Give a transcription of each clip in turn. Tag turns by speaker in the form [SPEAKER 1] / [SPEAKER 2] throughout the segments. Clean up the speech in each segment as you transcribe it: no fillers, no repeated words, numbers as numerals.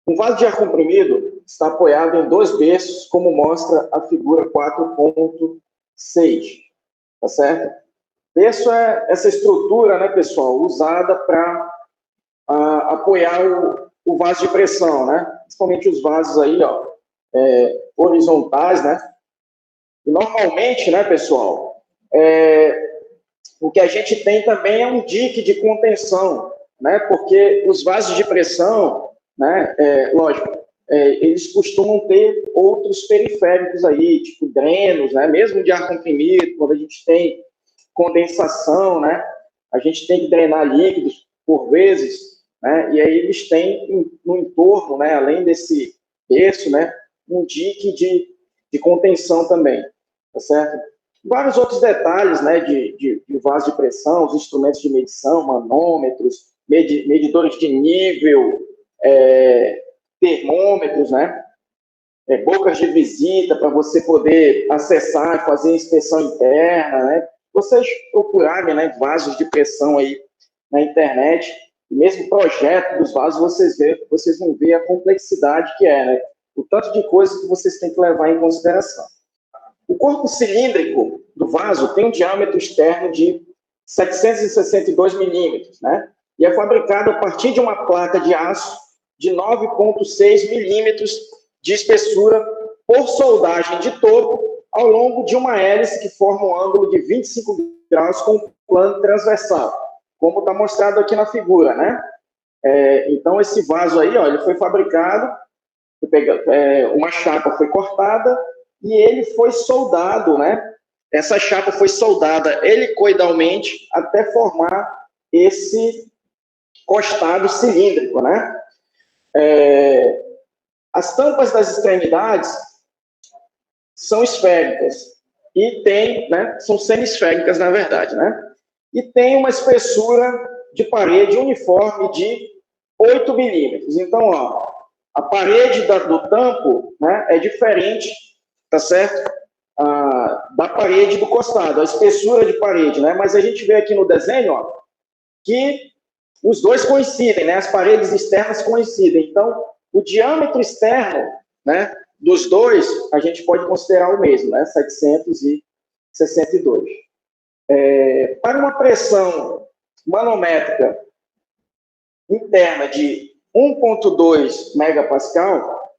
[SPEAKER 1] Um vaso de ar comprimido está apoiado em 2 berços, como mostra a figura 4.6, tá certo? Berço é essa estrutura, né, pessoal, usada para apoiar o vaso de pressão, né? Principalmente os vasos aí, ó, horizontais, né? E normalmente, né, pessoal, o que a gente tem também é um dique de contenção, né? Porque os vasos de pressão, né, lógico, eles costumam ter outros periféricos aí, tipo drenos, né? Mesmo de ar comprimido, quando a gente tem condensação, né? A gente tem que drenar líquidos por vezes, né? E aí eles têm no entorno, né? Além desse berço, né? Um dique de contenção também, tá certo? Vários outros detalhes, né? De vaso de pressão, os instrumentos de medição, manômetros, medidores de nível, termômetros, né? Bocas de visita para você poder acessar e fazer inspeção interna, né? Vocês procurarem, né, vasos de pressão aí na internet, e mesmo o projeto dos vasos, vocês vão ver a complexidade que é, né? O tanto de coisas que vocês têm que levar em consideração. O corpo cilíndrico do vaso tem um diâmetro externo de 762 milímetros, né? E é fabricado a partir de uma placa de aço de 9,6 milímetros de espessura por soldagem de topo ao longo de uma hélice que forma um ângulo de 25 graus com um plano transversal, como está mostrado aqui na figura, né? Então, esse vaso aí, ó, ele foi fabricado, uma chapa foi cortada e ele foi soldado, né? Essa chapa foi soldada helicoidalmente até formar esse costado cilíndrico, né? As tampas das extremidades são esféricas e tem, né, são semisféricas, na verdade, né? E tem uma espessura de parede uniforme de 8 milímetros. Então, ó, a parede do tampo, né, é diferente, tá certo? Da parede do costado, a espessura de parede, né? Mas a gente vê aqui no desenho, ó, que os dois coincidem, né? As paredes externas coincidem. Então, o diâmetro externo, né, dos dois, a gente pode considerar o mesmo, né? 762. Para uma pressão manométrica interna de 1,2 megapascal,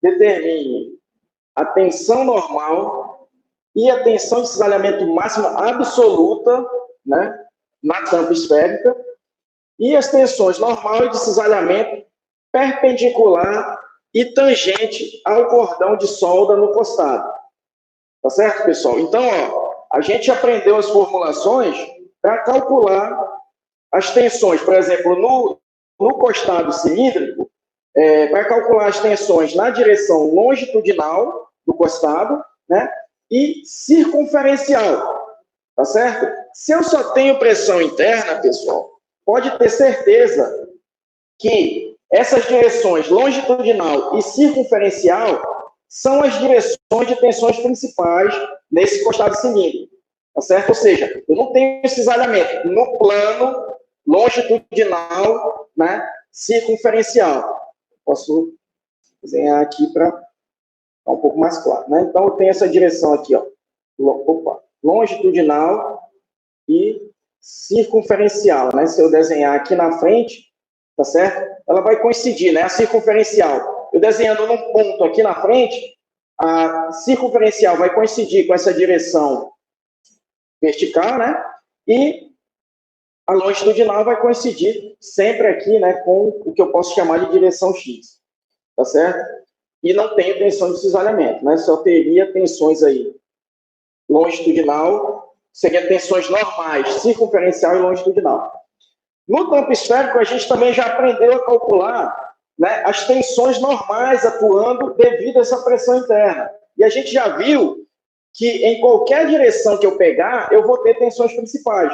[SPEAKER 1] determine a tensão normal e a tensão de cisalhamento máxima absoluta, né, na tampa esférica, e as tensões normal e de cisalhamento perpendicular e tangente ao cordão de solda no costado. Tá certo, pessoal? Então, ó, a gente aprendeu as formulações para calcular as tensões, por exemplo, no costado cilíndrico, para calcular as tensões na direção longitudinal do costado, né, e circunferencial, tá certo? Se eu só tenho pressão interna, pessoal, pode ter certeza que essas direções longitudinal e circunferencial são as direções de tensões principais nesse costado cilíndrico, tá certo? Ou seja, eu não tenho cisalhamento no plano longitudinal, né, circunferencial. Posso desenhar aqui para ficar um pouco mais claro, né? Então, eu tenho essa direção aqui, ó, longitudinal e circunferencial, né? Se eu desenhar aqui na frente, tá certo? Ela vai coincidir, né? A circunferencial. Eu desenhando num ponto aqui na frente, a circunferencial vai coincidir com essa direção vertical, né? E a longitudinal vai coincidir sempre aqui, né, com o que eu posso chamar de direção X, tá certo? E não tenho tensão de cisalhamento, né? Só teria tensões aí longitudinal, seria tensões normais, circunferencial e longitudinal. No tampo esférico, a gente também já aprendeu a calcular, né, as tensões normais atuando devido a essa pressão interna. E a gente já viu que em qualquer direção que eu pegar, eu vou ter tensões principais,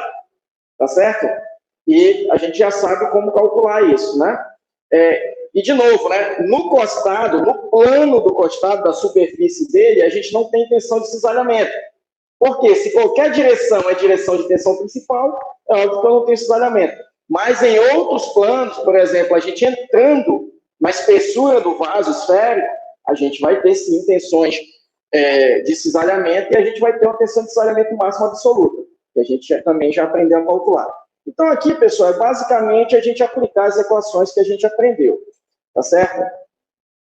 [SPEAKER 1] tá certo? E a gente já sabe como calcular isso, né? E, de novo, né, no costado, no plano do costado, da superfície dele, a gente não tem tensão de cisalhamento. Porque se qualquer direção é direção de tensão principal, é óbvio que eu não tenho cisalhamento. Mas em outros planos, por exemplo, a gente entrando na espessura do vaso esférico, a gente vai ter, sim, tensões de cisalhamento e a gente vai ter uma tensão de cisalhamento máxima absoluta, que a gente também já aprendeu a calcular. Então, aqui, pessoal, é basicamente a gente aplicar as equações que a gente aprendeu, tá certo?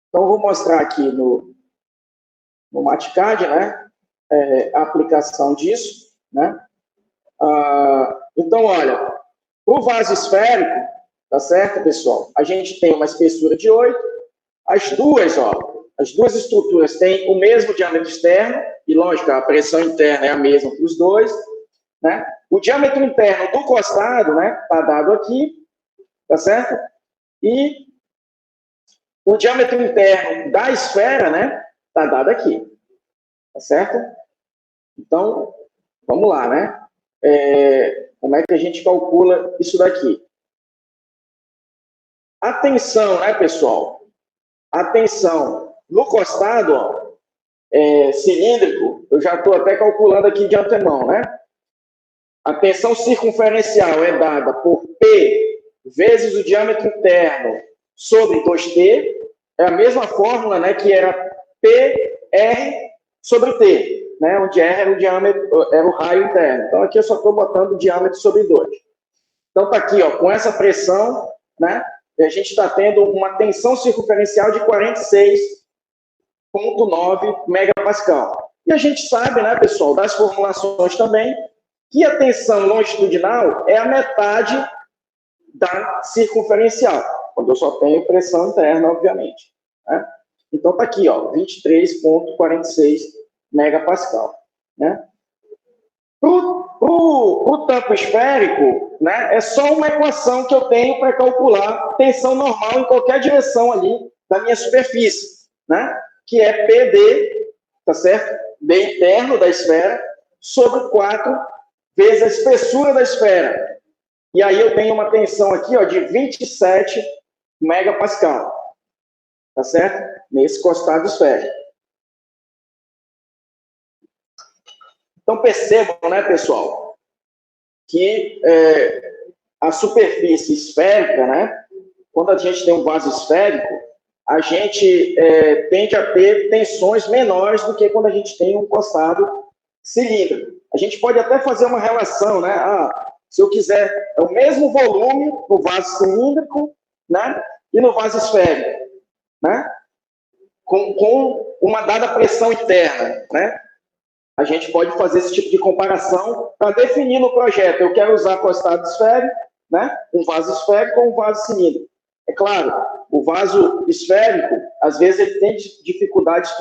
[SPEAKER 1] Então, eu vou mostrar aqui no MATCAD, né, a aplicação disso, né? Então, olha, o vaso esférico, tá certo, pessoal? A gente tem uma espessura de 8, as duas estruturas têm o mesmo diâmetro externo, e lógico, a pressão interna é a mesma para os dois, né? O diâmetro interno do costado, né, está dado aqui, tá certo? E o diâmetro interno da esfera, né, está dado aqui, tá certo? Então, vamos lá, né? Como é que a gente calcula isso daqui? A tensão, né, pessoal? A tensão no costado, ó, cilíndrico, eu já estou até calculando aqui de antemão, né? A tensão circunferencial é dada por P vezes o diâmetro interno sobre 2T. É a mesma fórmula, né, que era PR sobre T, né, onde R era o diâmetro, era o raio interno. Então, aqui eu só estou botando o diâmetro sobre 2. Então, está aqui, ó, com essa pressão, né, a gente está tendo uma tensão circunferencial de 46,9 megapascal. E a gente sabe, né, pessoal, das formulações também, que a tensão longitudinal é a metade da circunferencial, quando eu só tenho pressão interna, obviamente, né? Então, está aqui, ó, 23,46 megapascal, né? Para o tampo esférico, né, é só uma equação que eu tenho para calcular tensão normal em qualquer direção ali da minha superfície, né? Que é PD, tá certo? D interno da esfera, sobre 4 vezes a espessura da esfera. E aí eu tenho uma tensão aqui, ó, de 27 megapascal, tá certo? Nesse costado esférico. Então percebam, né, pessoal, que a superfície esférica, né, quando a gente tem um vaso esférico, a gente tende a ter tensões menores do que quando a gente tem um costado cilíndrico. A gente pode até fazer uma relação, né? Se eu quiser, é o mesmo volume no vaso cilíndrico, né, e no vaso esférico, né, com uma dada pressão interna, né? A gente pode fazer esse tipo de comparação para definir no projeto. Eu quero usar costado esférico, né, um vaso esférico ou um vaso cilíndrico. É claro, o vaso esférico, às vezes, ele tem dificuldades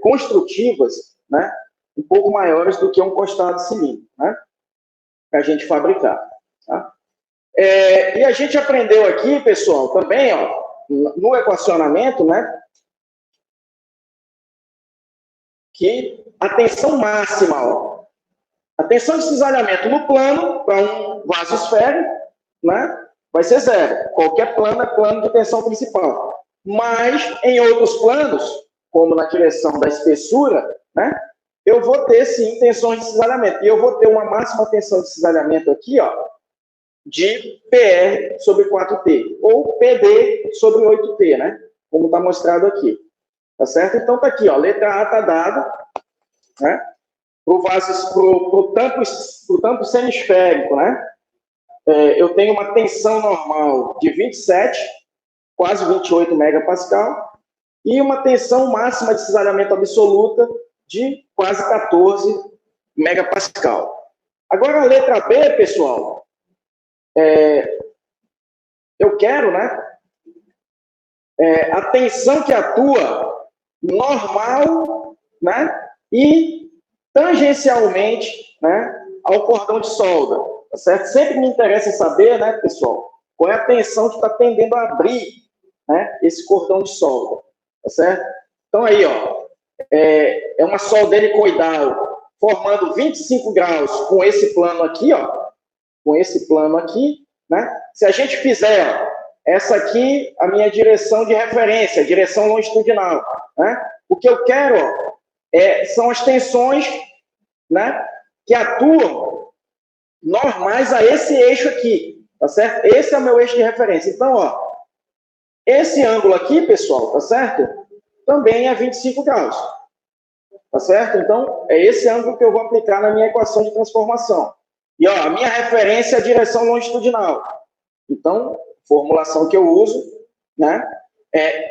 [SPEAKER 1] construtivas, né, um pouco maiores do que um costado cilíndrico, né, para a gente fabricar. Tá? E a gente aprendeu aqui, pessoal, também, ó, no equacionamento, né, que a tensão máxima, ó, a tensão de cisalhamento no plano, para um vaso esférico, né, vai ser 0. Qualquer plano é plano de tensão principal. Mas, em outros planos, como na direção da espessura, né, eu vou ter, sim, tensões de cisalhamento. E eu vou ter uma máxima tensão de cisalhamento aqui, ó, de PR sobre 4T, ou PD sobre 8T, né, como está mostrado aqui. Tá certo? Então, tá aqui, ó, letra A está dada, né, pro tampo semisférico, né, eu tenho uma tensão normal de 27, quase 28 megapascal, e uma tensão máxima de cisalhamento absoluta de quase 14 megapascal. Agora, a letra B, pessoal, eu quero, né, a tensão que atua normal, né, e tangencialmente, né, ao cordão de solda, tá certo? Sempre me interessa saber, né, pessoal, qual é a tensão que está tendendo a abrir, né, esse cordão de solda, tá certo? Então aí, ó, é uma solda helicoidal formando 25 graus com esse plano aqui, ó, com esse plano aqui, né? Se a gente fizer, ó, essa aqui, a minha direção de referência, direção longitudinal, né? O que eu quero, ó, são as tensões, né, que atuam normais a esse eixo aqui, tá certo? Esse é o meu eixo de referência. Então, ó, Esse ângulo aqui, pessoal, tá certo? Também é 25 graus. Tá certo? Então, é esse ângulo que eu vou aplicar na minha equação de transformação. E, ó, a minha referência é a direção longitudinal. Então, formulação que eu uso, né, é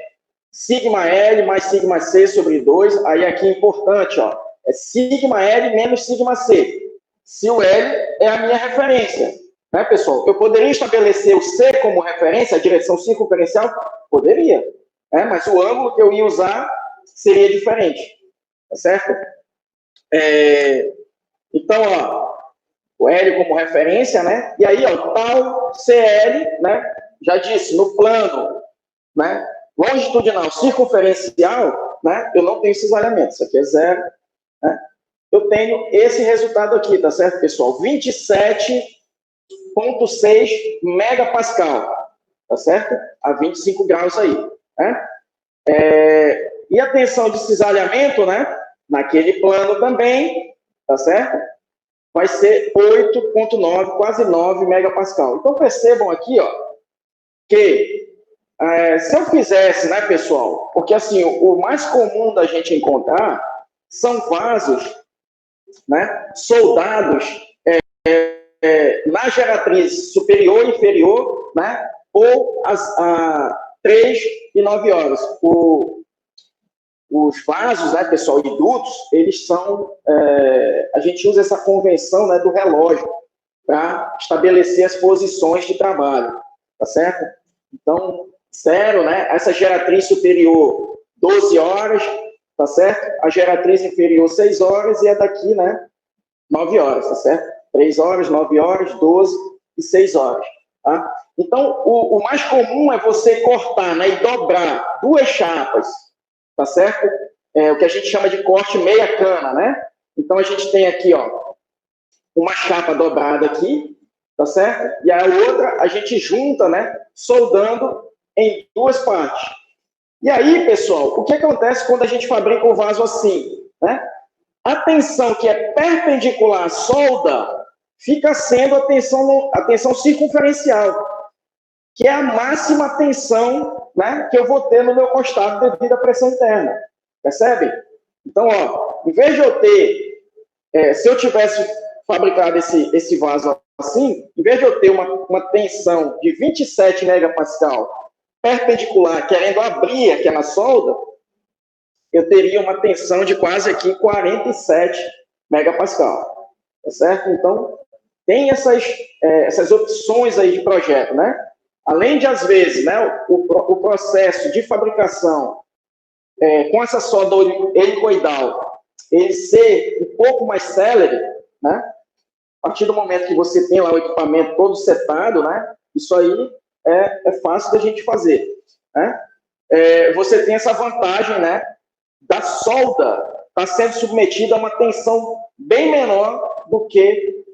[SPEAKER 1] sigma L mais sigma C sobre 2. Aí, aqui é importante, ó, é sigma L menos sigma C. Se o L é a minha referência, né, pessoal? Eu poderia estabelecer o C como referência, a direção circunferencial? Poderia, né? Mas o ângulo que eu ia usar seria diferente, tá certo? Então, ó, o L como referência, né? E aí, ó, tal CL, né? Já disse, no plano, né? Longitudinal circunferencial, né? Eu não tenho cisalhamento, isso aqui é zero, né? Eu tenho esse resultado aqui, tá certo, pessoal? 27,6 megapascal, tá certo? A 25 graus aí, né? E a tensão de cisalhamento, né? Naquele plano também, tá certo? Vai ser 8,9, quase 9 megapascal. Então, percebam aqui, ó, que se eu fizesse, né, pessoal, porque assim, o mais comum da gente encontrar são vasos, né, soldados na geratriz superior e inferior, né, ou a 3 e 9 horas. Os vasos, né, pessoal, e dutos, eles são, a gente usa essa convenção, né, do relógio para estabelecer as posições de trabalho, tá certo? Então, zero, né, essa geratriz superior, 12 horas, tá certo? A geratriz inferior, 6 horas, e a daqui, né, 9 horas, tá certo? 3 horas, 9 horas, 12 e 6 horas, tá? Então, o mais comum é você cortar, né, e dobrar duas chapas, tá certo? O que a gente chama de corte meia cana, né? Então, a gente tem aqui, ó, uma chapa dobrada aqui, tá certo? E a outra a gente junta, né, soldando em duas partes. E aí, pessoal, o que acontece quando a gente fabrica o vaso assim, né? A tensão que é perpendicular à solda fica sendo a tensão circunferencial, que é a máxima tensão, né, que eu vou ter no meu costado devido à pressão interna. Percebe? Então, ó, em vez de eu ter, se eu tivesse fabricado esse vaso assim, em vez de eu ter uma tensão de 27 megapascal perpendicular, querendo abrir aquela solda, eu teria uma tensão de quase aqui 47 megapascal. Tá certo? Então, tem essas opções aí de projeto, né? Além de, às vezes, né, o processo de fabricação com essa solda helicoidal, ele ser um pouco mais célere, né? A partir do momento que você tem lá o equipamento todo setado, né? Isso aí é fácil da gente fazer, né? Você tem essa vantagem, né? Da solda está sendo submetida a uma tensão bem menor do que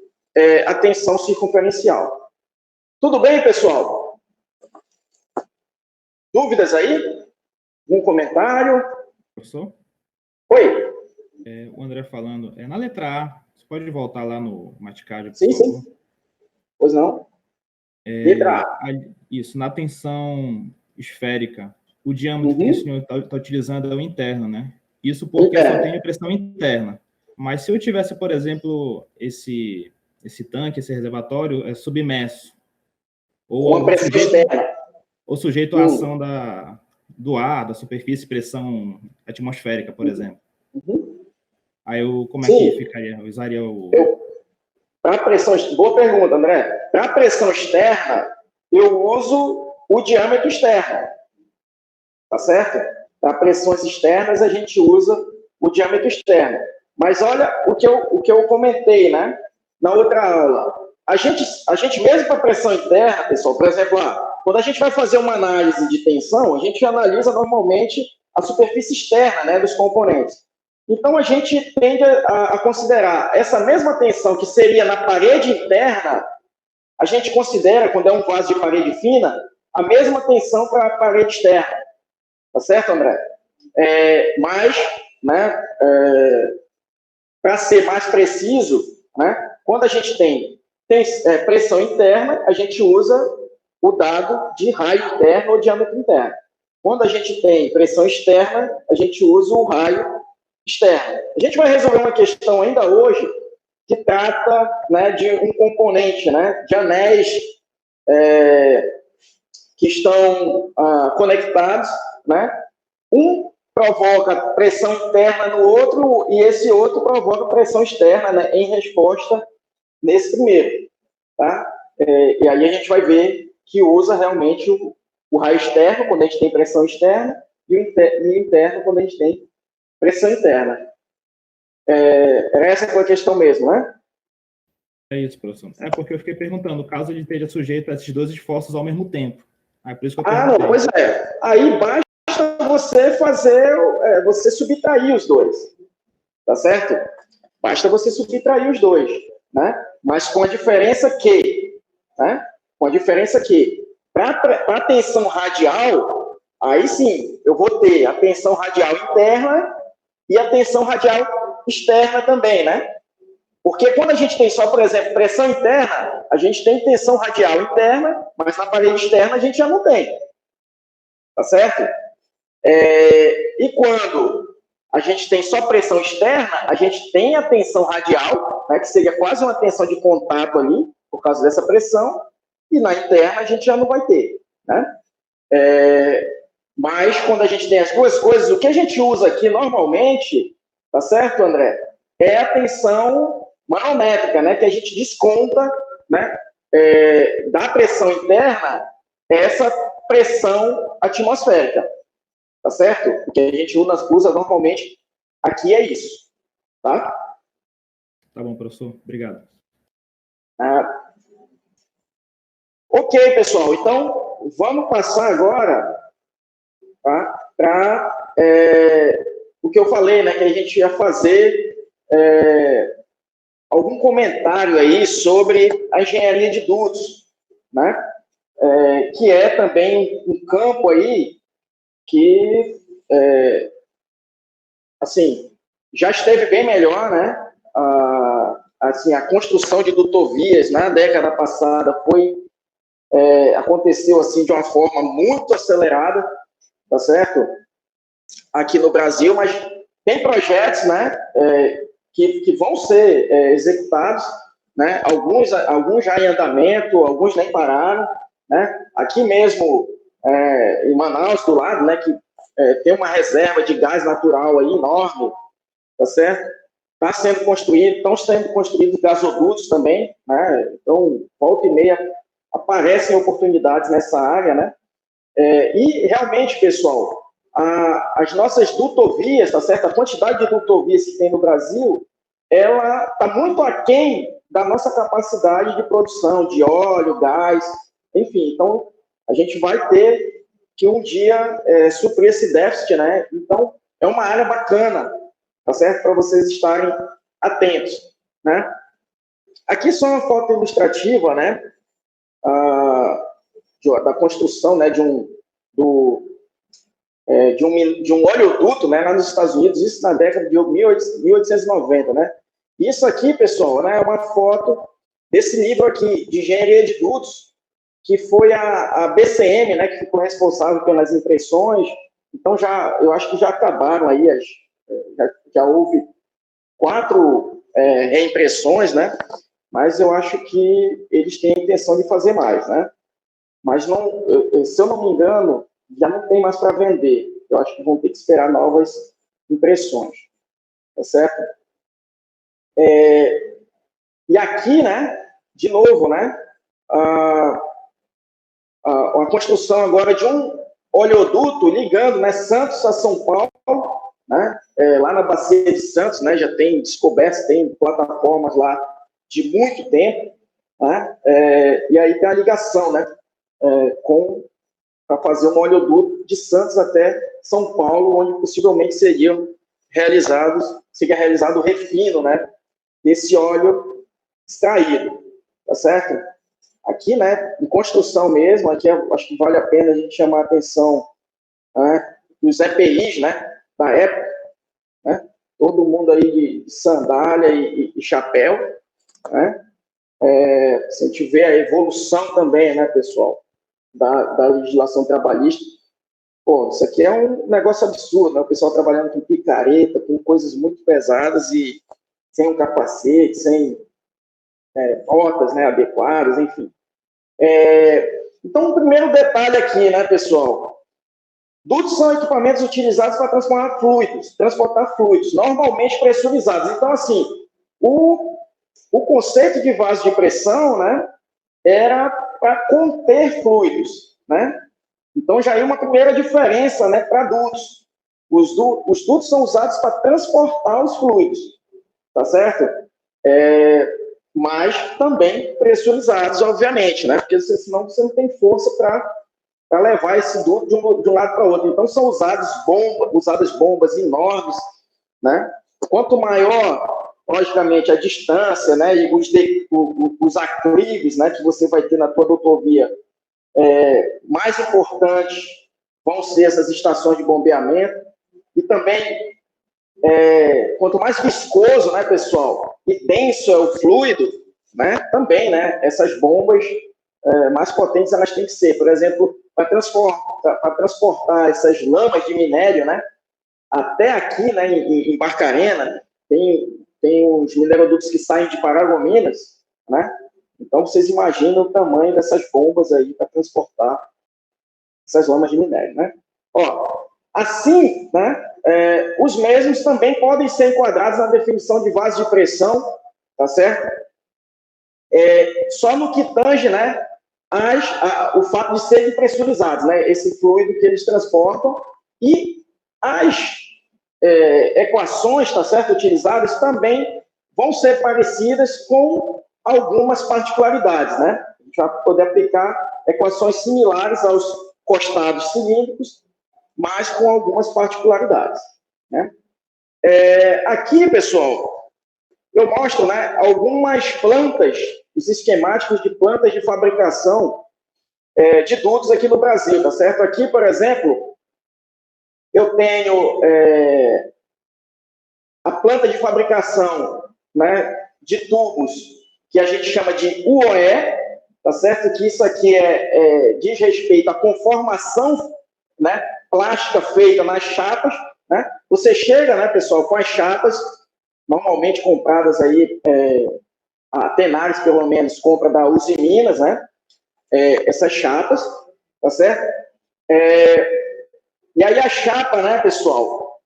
[SPEAKER 1] a tensão circunferencial. Tudo bem, pessoal? Dúvidas aí? Um comentário?
[SPEAKER 2] Professor?
[SPEAKER 1] Oi.
[SPEAKER 2] O André falando. Na letra A, você pode voltar lá no Maticádio, por
[SPEAKER 1] Sim,
[SPEAKER 2] favor?
[SPEAKER 1] sim. Pois não? Letra A.
[SPEAKER 2] Isso, na tensão esférica, o diâmetro que o senhor está utilizando é o interno, né? Isso porque eu só tenho pressão interna. Mas se eu tivesse, por exemplo, esse tanque, esse reservatório é submerso, ou sujeito à ação do ar, da superfície, pressão atmosférica, por exemplo. Aí como é que ficaria? Eu usaria o...
[SPEAKER 1] Para pressão... Boa pergunta, André. Para pressão externa, eu uso o diâmetro externo. Tá certo? Para pressões externas, a gente usa o diâmetro externo. Mas olha o que eu comentei, né? Na outra aula. A gente mesmo para pressão interna, pessoal, por exemplo, quando a gente vai fazer uma análise de tensão, a gente analisa normalmente a superfície externa, né, dos componentes. Então, a gente tende a considerar essa mesma tensão que seria na parede interna, a gente considera, quando é um vaso de parede fina, a mesma tensão para a parede externa. Tá certo, André? Mas, né, para ser mais preciso, né, quando a gente tem pressão interna, a gente usa o dado de raio interno ou diâmetro interno. Quando a gente tem pressão externa, a gente usa o raio externo. A gente vai resolver uma questão ainda hoje que trata, né, de um componente, né, de anéis que estão conectados, né? Um provoca pressão interna no outro e esse outro provoca pressão externa, né, em resposta nesse primeiro, tá? E aí a gente vai ver que usa realmente o raio externo quando a gente tem pressão externa e o interno quando a gente tem pressão interna. Era essa a questão mesmo, né?
[SPEAKER 2] É isso, professor. É porque eu fiquei perguntando, caso ele esteja sujeito a esses dois esforços ao mesmo tempo. Aí por isso que eu perguntei.
[SPEAKER 1] Não, pois é. Aí basta você fazer, você subtrair os dois, tá certo? Basta você subtrair os dois, né? Mas com a diferença que, né? Com a diferença que, para a tensão radial, aí sim, eu vou ter a tensão radial interna e a tensão radial externa também, né? Porque quando a gente tem só, por exemplo, pressão interna, a gente tem tensão radial interna, mas na parede externa a gente já não tem. Tá certo? E quando a gente tem só pressão externa, a gente tem a tensão radial, né, que seria quase uma tensão de contato ali, por causa dessa pressão, e na interna a gente já não vai ter. Né? Mas quando a gente tem as duas coisas, o que a gente usa aqui normalmente, tá certo, André? É a tensão manométrica, né, que a gente desconta, né, da pressão interna essa pressão atmosférica, tá certo? O que a gente usa normalmente aqui é isso, tá?
[SPEAKER 2] Tá bom, professor. Obrigado.
[SPEAKER 1] Ok, pessoal. Então, vamos passar agora, tá, para o que eu falei, né, que a gente ia fazer algum comentário aí sobre a engenharia de dutos, né? Que é também um campo aí que, assim, já esteve bem melhor, né? Assim, a construção de dutovias na década passada aconteceu assim de uma forma muito acelerada, tá certo? Aqui no Brasil, mas tem projetos, né? Que vão ser executados, né? Alguns já em andamento, alguns nem pararam, né? Aqui mesmo em Manaus, do lado, né? Que tem uma reserva de gás natural aí enorme, tá certo? Estão sendo construídos gasodutos também, né? Então, volta e meia aparecem oportunidades nessa área, né? E realmente, pessoal, as nossas dutovias, tá certo? A quantidade de dutovias que tem no Brasil, ela está muito aquém da nossa capacidade de produção de óleo, gás, enfim. Então, a gente vai ter que um dia suprir esse déficit, né? Então, é uma área bacana, tá certo? Para vocês estarem atentos, né? Aqui só uma foto ilustrativa, né? Da construção, né? De um oleoduto, né, lá nos Estados Unidos, isso na década de 1890, né? Isso aqui, pessoal, né, é uma foto desse livro aqui, de engenharia de dutos, que foi a BCM, né, que ficou responsável pelas impressões. Então, eu acho que já acabaram aí, já houve 4 reimpressões, né? Mas eu acho que eles têm a intenção de fazer mais, né? Mas, se eu não me engano, já não tem mais para vender. Eu acho que vão ter que esperar novas impressões. Tá certo? E aqui, né, de novo, né, a construção agora de um oleoduto ligando, né, Santos a São Paulo, né, lá na Bacia de Santos, né, já tem descobertas, tem plataformas lá de muito tempo, né, e aí tem a ligação, né, para fazer um oleoduto de Santos até São Paulo, onde possivelmente seria realizado o refino, né, desse óleo extraído, tá certo? Aqui, né, em construção mesmo, aqui acho que vale a pena a gente chamar a atenção, né, dos EPIs, né, da época, né, todo mundo aí de sandália e chapéu, né, se a gente vê a evolução também, né, pessoal, da legislação trabalhista. Pô, isso aqui é um negócio absurdo, né? O pessoal trabalhando com picareta, com coisas muito pesadas e sem um capacete, sem botas, né, adequadas, enfim. Então, o primeiro detalhe aqui, né, pessoal? Dutos são equipamentos utilizados para transportar fluidos, normalmente pressurizados. Então, assim, o conceito de vaso de pressão, né, era para conter fluidos, né? Então, já é uma primeira diferença, né, para dutos. Os dutos são usados para transportar os fluidos, tá certo? Mas também pressurizados, obviamente, né? Porque senão você não tem força para levar esse duto de um lado para o outro. Então, são usadas bombas enormes, né? Quanto maior, logicamente, a distância, né, e os aclives, né, que você vai ter na tua rodovia, mais importantes vão ser essas estações de bombeamento. E também, quanto mais viscoso, né, pessoal, e denso é o fluido, né, também, né, essas bombas mais potentes elas têm que ser. Por exemplo, para transportar essas lamas de minério, né, até aqui, né, em Barcarena, tem os minerodutos que saem de Paragominas, né? Então, vocês imaginam o tamanho dessas bombas aí para transportar essas lamas de minério, né? Ó, assim, né, os mesmos também podem ser enquadrados na definição de vaso de pressão, tá certo? Só no que tange, né, o fato de serem pressurizados, né, esse fluido que eles transportam, e as equações, tá certo, utilizadas também vão ser parecidas com algumas particularidades, né? A gente vai poder aplicar equações similares aos costados cilíndricos, mas com algumas particularidades, né? Aqui, pessoal, eu mostro, né, algumas plantas, os esquemáticos de plantas de fabricação de dutos aqui no Brasil, tá certo? Aqui, por exemplo, eu tenho a planta de fabricação, né, de tubos, que a gente chama de UOE, tá certo? Que isso aqui diz respeito à conformação, né, plástica feita nas chapas, né? Você chega, né, pessoal, com as chapas, normalmente compradas aí, a Tenares, pelo menos, compra da Uzi Minas, né? Essas chapas, tá certo? E aí a chapa, né, pessoal,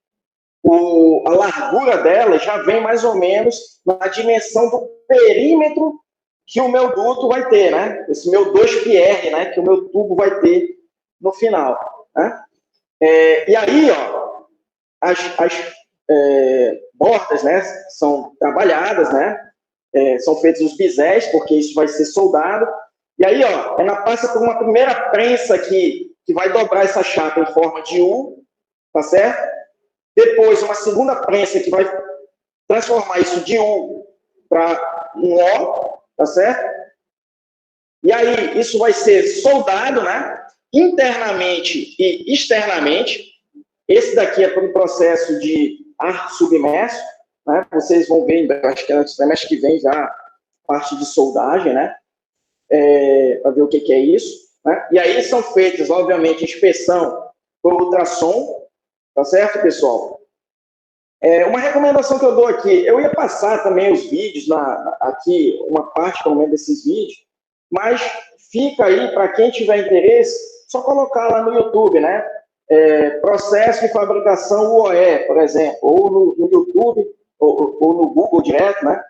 [SPEAKER 1] a largura dela já vem mais ou menos na dimensão do perímetro que o meu duto vai ter, né? Esse meu 2PR, né, que o meu tubo vai ter no final, né? E aí, ó, as bordas, né, são trabalhadas, né? São feitos os bisés, porque isso vai ser soldado. E aí, ó, ela passa por uma primeira prensa aqui, que vai dobrar essa chapa em forma de U, tá certo? Depois, uma segunda prensa que vai transformar isso de U para um O, tá certo? E aí, isso vai ser soldado, né? Internamente e externamente. Esse daqui é para um processo de ar submerso, né? Vocês vão ver, acho que no semestre que vem já parte de soldagem, né? Para ver o que é isso, né? E aí são feitas, obviamente, inspeção por ultrassom, tá certo, pessoal? Uma recomendação que eu dou aqui, eu ia passar também os vídeos, aqui, uma parte, pelo menos, desses vídeos, mas fica aí, para quem tiver interesse, só colocar lá no YouTube, né? Processo de fabricação UOE, por exemplo, ou no YouTube, ou no Google direto, né?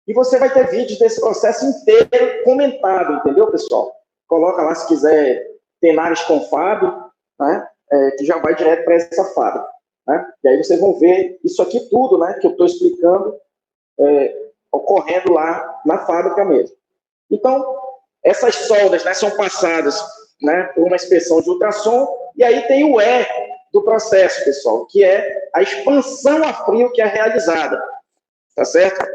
[SPEAKER 1] E você vai ter vídeos desse processo inteiro comentado, entendeu, pessoal? Coloca lá, se quiser, Tenares com Fábio, né? Que já vai direto para essa fábrica, né? E aí vocês vão ver isso aqui tudo, né, que eu estou explicando, ocorrendo lá na fábrica mesmo. Então, essas soldas, né, são passadas, né, por uma inspeção de ultrassom, e aí tem o E do processo, pessoal, que é a expansão a frio que é realizada, tá certo?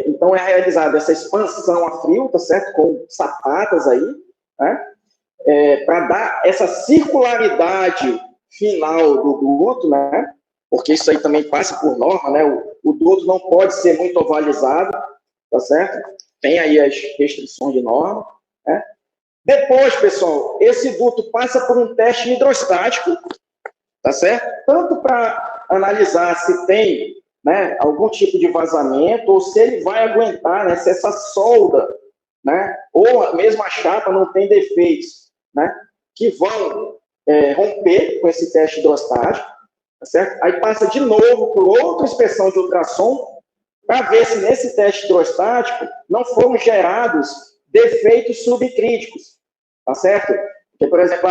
[SPEAKER 1] Então, é realizada essa expansão a frio, tá certo? Com sapatas aí, né? Para dar essa circularidade final do duto, né? Porque isso aí também passa por norma, né? O duto não pode ser muito ovalizado, tá certo? Tem aí as restrições de norma, né? Depois, pessoal, esse duto passa por um teste hidrostático, tá certo? Tanto para analisar se tem, né, algum tipo de vazamento, ou se ele vai aguentar, né, se essa solda, né, ou mesmo a chapa não tem defeitos, né, que vão romper com esse teste hidrostático, tá certo? Aí passa de novo por outra inspeção de ultrassom, para ver se nesse teste hidrostático não foram gerados defeitos subcríticos, tá certo? Porque, por exemplo,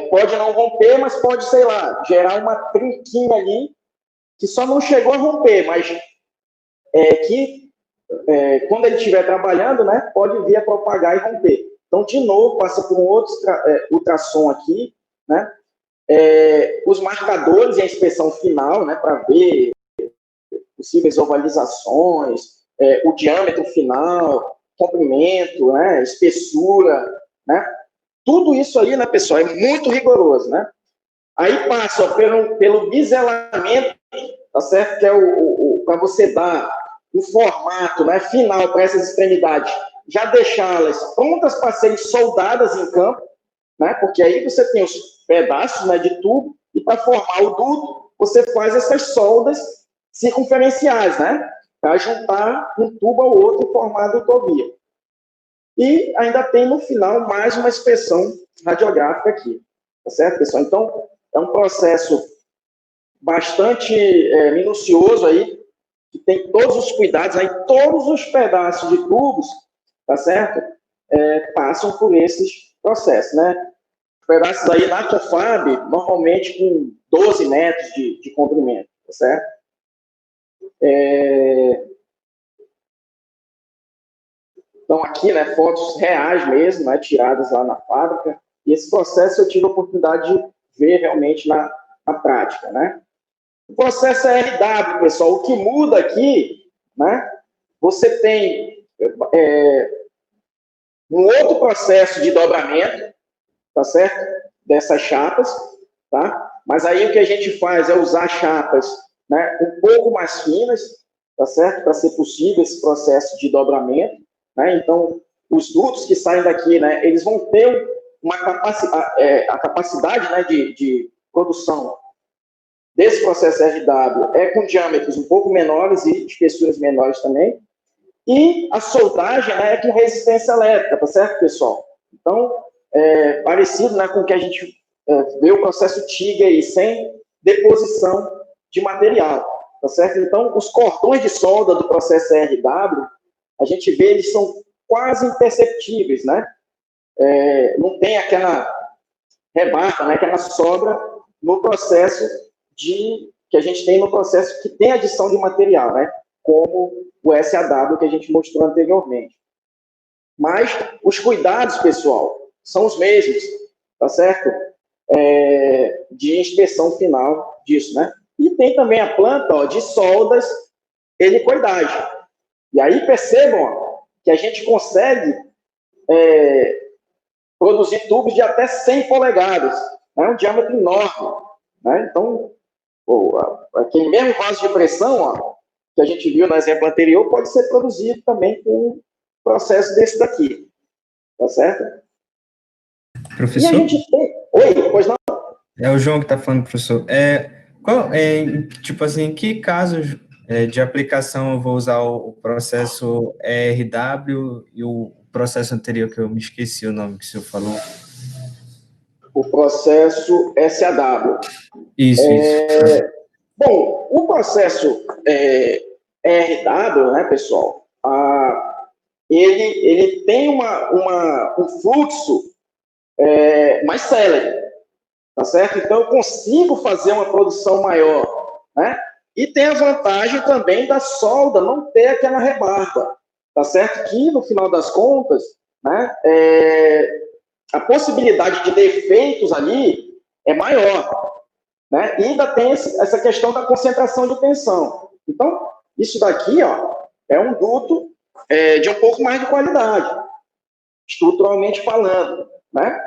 [SPEAKER 1] pode não romper, mas pode, sei lá, gerar uma trinquinha ali que só não chegou a romper, mas quando ele estiver trabalhando, né, pode vir a propagar e romper. Então, de novo, passa por um outro ultrassom aqui, né, os marcadores e a inspeção final, né, para ver possíveis ovalizações, o diâmetro final, comprimento, né, espessura, né, tudo isso aí, né, pessoal, é muito rigoroso, né. Aí passa ó, pelo biselamento, tá certo? Que é para você dar um formato, né, final para essas extremidades, já deixá-las prontas para serem soldadas em campo, né? Porque aí você tem os pedaços, né, de tubo, e para formar o duto, você faz essas soldas circunferenciais, né? Para juntar um tubo ao outro e formar a dutovia. E ainda tem no final mais uma inspeção radiográfica aqui, tá certo, pessoal? Então, é um processo bastante minucioso aí, que tem todos os cuidados, aí todos os pedaços de tubos, tá certo? Passam por esses processos, né? Pedaços aí na COFAB, normalmente com 12 metros de comprimento, tá certo? Então, aqui, né, fotos reais mesmo, né, tiradas lá na fábrica, e esse processo eu tive a oportunidade de ver realmente na prática, né? O processo é RW, pessoal, o que muda aqui, né, você tem um outro processo de dobramento, tá certo? Dessas chapas, tá? Mas aí o que a gente faz é usar chapas, né, um pouco mais finas, tá certo? Para ser possível esse processo de dobramento, né? Então, os dutos que saem daqui, né, eles vão ter a capacidade, né, de produção desse processo RW com diâmetros um pouco menores e espessuras menores também. E a soldagem, né, é com resistência elétrica, tá certo, pessoal? Então, parecido, né, com o que a gente vê o processo TIG aí, sem deposição de material, tá certo? Então, os cordões de solda do processo RW, a gente vê, eles são quase imperceptíveis, né? Não tem aquela rebarba, né, aquela sobra no processo que a gente tem no processo que tem adição de material, né? Como o SAW que a gente mostrou anteriormente. Mas os cuidados, pessoal, são os mesmos, tá certo? De inspeção final disso, né? E tem também a planta ó, de soldas helicoidagem. E aí percebam ó, que a gente consegue produzir tubos de até 100 polegadas, né? Um diâmetro enorme, né? Então, aquele mesmo vaso de pressão ó, que a gente viu no exemplo anterior pode ser produzido também com um processo desse daqui, tá certo?
[SPEAKER 3] Professor?
[SPEAKER 1] E a gente tem... Oi, pois não?
[SPEAKER 3] É o João que está falando, professor. Tipo assim, em que casos de aplicação eu vou usar o processo RW e o processo anterior, que eu me esqueci o nome que o senhor falou?
[SPEAKER 1] O processo SAW.
[SPEAKER 3] Isso.
[SPEAKER 1] Bom, o processo RW, né, pessoal, ele tem um fluxo mais célere, tá certo? Então, eu consigo fazer uma produção maior, né? E tem a vantagem também da solda não ter aquela rebarba, tá certo? Que, no final das contas, né, a possibilidade de defeitos ali é maior, né? E ainda tem essa questão da concentração de tensão. Então, isso daqui ó, é um duto de um pouco mais de qualidade, estruturalmente falando, né?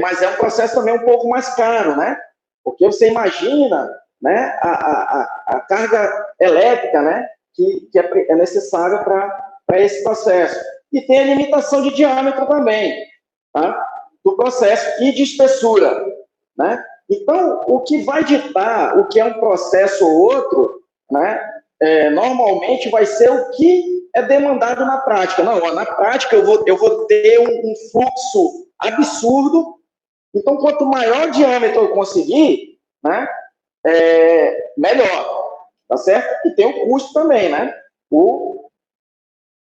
[SPEAKER 1] Mas é um processo também um pouco mais caro, né? Porque você imagina, né, a carga elétrica, né, que é necessária para esse processo. E tem a limitação de diâmetro também. tá? Do processo e de espessura, né? Então, o que vai ditar o que é um processo ou outro, né? Normalmente vai ser o que é demandado na prática. Não, na prática eu vou ter um fluxo absurdo. Então, quanto maior o diâmetro eu conseguir, né? Melhor, tá certo? E tem o custo também, né? O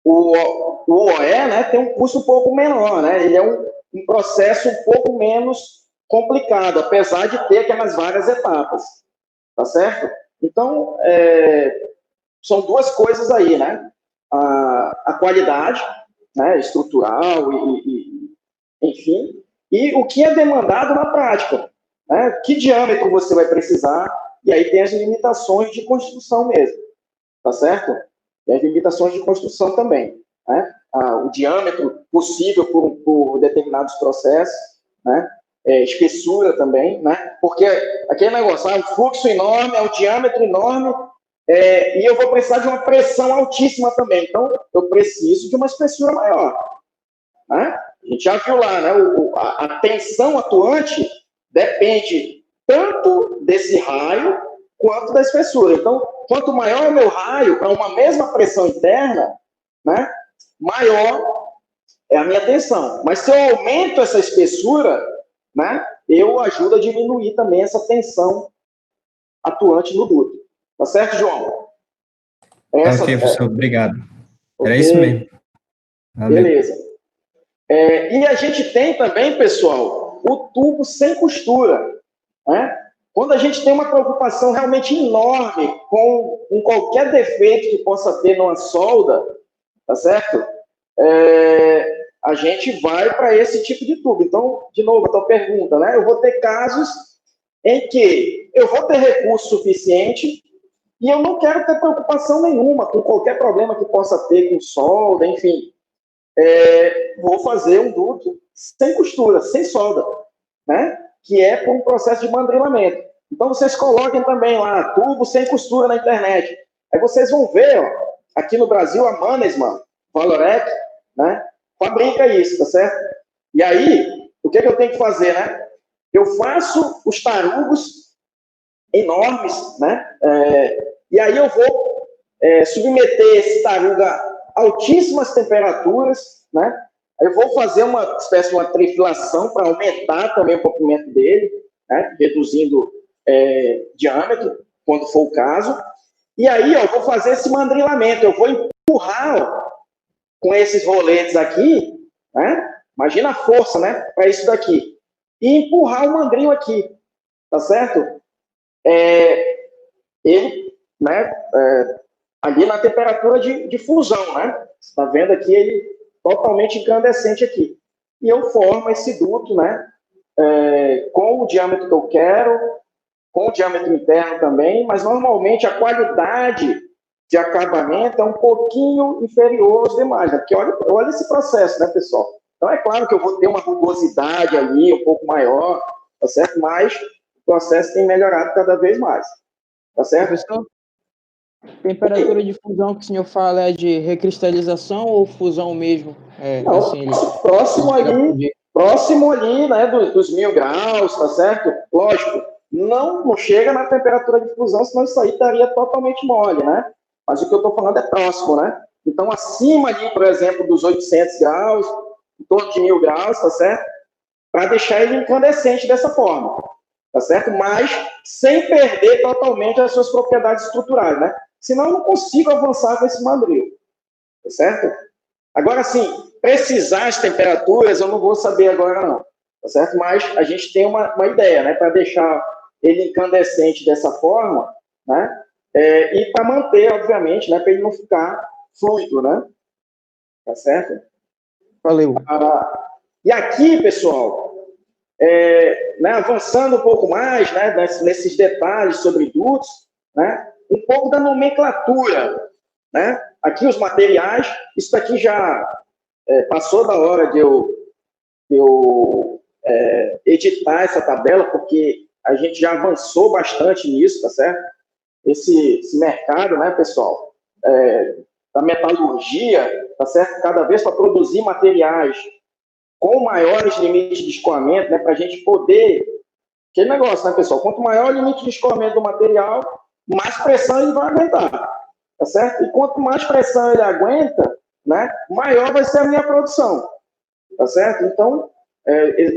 [SPEAKER 1] OE, né, tem um custo um pouco menor, né? Ele é um processo um pouco menos complicado, apesar de ter aquelas várias etapas, tá certo? Então, são duas coisas aí, né? A qualidade, né, estrutural enfim, e o que é demandado na prática, né? Que diâmetro você vai precisar, e aí tem as limitações de construção mesmo, tá certo? E as limitações de construção também, né? O diâmetro possível por determinados processos, né? Espessura também, né? Porque aquele negócio, o fluxo enorme, o diâmetro enorme, e eu vou precisar de uma pressão altíssima também. Então, eu preciso de uma espessura maior, né? A gente já viu lá, né? A tensão atuante depende tanto desse raio quanto da espessura. Então, quanto maior é o meu raio para uma mesma pressão interna, né, maior é a minha tensão. Mas se eu aumento essa espessura, né, eu ajudo a diminuir também essa tensão atuante no duto. Tá certo, João?
[SPEAKER 3] Ok, professor, obrigado. Era isso mesmo.
[SPEAKER 1] Valeu. Beleza. E a gente tem também, pessoal, o tubo sem costura, né? Quando a gente tem uma preocupação realmente enorme com qualquer defeito que possa ter numa solda, tá certo? A gente vai para esse tipo de tubo. Então, de novo, a tua pergunta, né? Eu vou ter casos em que eu vou ter recurso suficiente e eu não quero ter preocupação nenhuma com qualquer problema que possa ter com solda, enfim. Vou fazer um duto sem costura, sem solda, né? Que é por um processo de mandrilamento. Então, vocês coloquem também lá, tubo sem costura na internet. Aí vocês vão ver, ó, aqui no Brasil, a Mannesmann, Valorec, né? Fabrica isso, tá certo? E aí, o que eu tenho que fazer, né? Eu faço os tarugos enormes, né? E aí eu vou submeter esse tarugo a altíssimas temperaturas, né? Eu vou fazer uma espécie de uma trifilação para aumentar também o comprimento dele, né? Reduzindo diâmetro, quando for o caso. E aí, ó, eu vou fazer esse mandrilamento, eu vou empurrar, ó, com esses roletes aqui, né? Imagina a força, né? Para isso daqui. E empurrar o mandril aqui, tá certo? Ele, né? Ali na temperatura de fusão, né? Você está vendo aqui ele totalmente incandescente aqui. E eu formo esse duto, né? Com o diâmetro que eu quero, com o diâmetro interno também, mas normalmente a qualidade de acabamento é um pouquinho inferior aos demais, né? Porque olha esse processo, né, pessoal? Então é claro que eu vou ter uma rugosidade ali um pouco maior, tá certo? Mas o processo tem melhorado cada vez mais, tá certo?
[SPEAKER 4] Professor? Temperatura de fusão que o senhor fala é de recristalização ou fusão mesmo?
[SPEAKER 1] Não,
[SPEAKER 4] assim,
[SPEAKER 1] próximo ali, né, dos 1000 graus, tá certo? Lógico, não chega na temperatura de fusão, senão isso aí estaria totalmente mole, né? Mas o que eu estou falando é próximo, né? Então, acima ali, por exemplo, dos 800 graus, em torno de 1000 graus, tá certo? Para deixar ele incandescente dessa forma, tá certo? Mas sem perder totalmente as suas propriedades estruturais, né? Senão eu não consigo avançar com esse mandril, tá certo? Agora, sim, precisar as temperaturas eu não vou saber agora não, tá certo? Mas a gente tem uma ideia, né? Para deixar ele incandescente dessa forma, né? E para manter, obviamente, né? Para ele não ficar fluido, né? Tá certo?
[SPEAKER 4] Valeu.
[SPEAKER 1] E aqui, pessoal, né, avançando um pouco mais, né, nesses detalhes sobre dutos, né, um pouco da nomenclatura, né? Aqui os materiais, isso daqui já passou da hora de eu editar essa tabela, porque a gente já avançou bastante nisso, tá certo? Esse mercado, né, pessoal, da metalurgia, tá certo? Cada vez para produzir materiais com maiores limites de escoamento, né, para a gente poder... Aquele negócio, né, pessoal? Quanto maior o limite de escoamento do material, mais pressão ele vai aguentar, tá certo? E quanto mais pressão ele aguenta, né, maior vai ser a minha produção, tá certo? Então,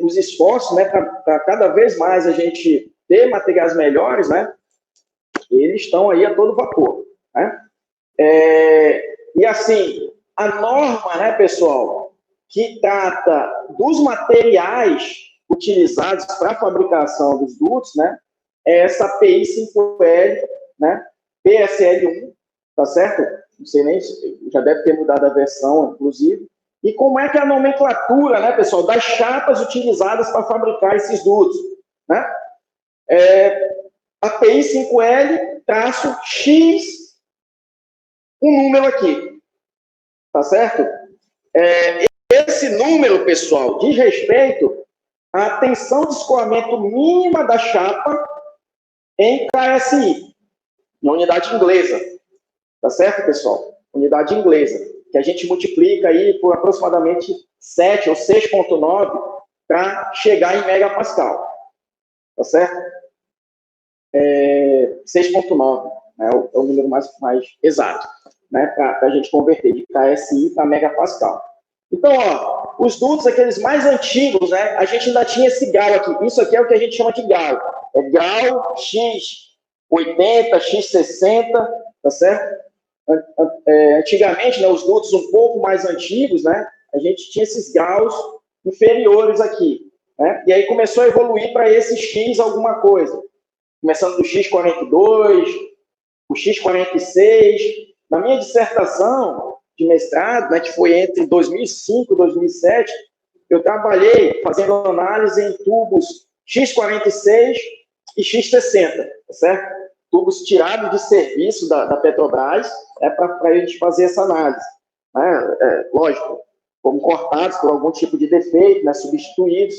[SPEAKER 1] os esforços, né, para cada vez mais a gente ter materiais melhores, né, eles estão aí a todo vapor, né? E assim, a norma, né, pessoal, que trata dos materiais utilizados para a fabricação dos dutos, né, é essa PI 5L, né, PSL1, tá certo? Não sei nem se já deve ter mudado a versão, inclusive. E como é que é a nomenclatura, né, pessoal, das chapas utilizadas para fabricar esses dutos, né? A PI 5L-X, um número aqui, tá certo? Esse número, pessoal, diz respeito à tensão de escoamento mínima da chapa em KSI, na unidade inglesa. Tá certo, pessoal? Unidade inglesa, que a gente multiplica aí por aproximadamente 7 ou 6,9 para chegar em megapascal. Tá certo? 6,9, né, é o número mais exato, né, para a gente converter de KSI para megapascal. Então, ó, os dutos, aqueles mais antigos, né, a gente ainda tinha esse grau aqui. Isso aqui é o que a gente chama de grau. É grau X80, X60, tá certo? Antigamente, né, os dutos um pouco mais antigos, né, a gente tinha esses graus inferiores aqui, né, e aí começou a evoluir para esse X alguma coisa. Começando do X42, o X46. Na minha dissertação de mestrado, né, que foi entre 2005 e 2007, eu trabalhei fazendo análise em tubos X46 e X60, tá certo? Tubos tirados de serviço da Petrobras, para a gente fazer essa análise. Né? Lógico, como cortados por algum tipo de defeito, né, substituídos,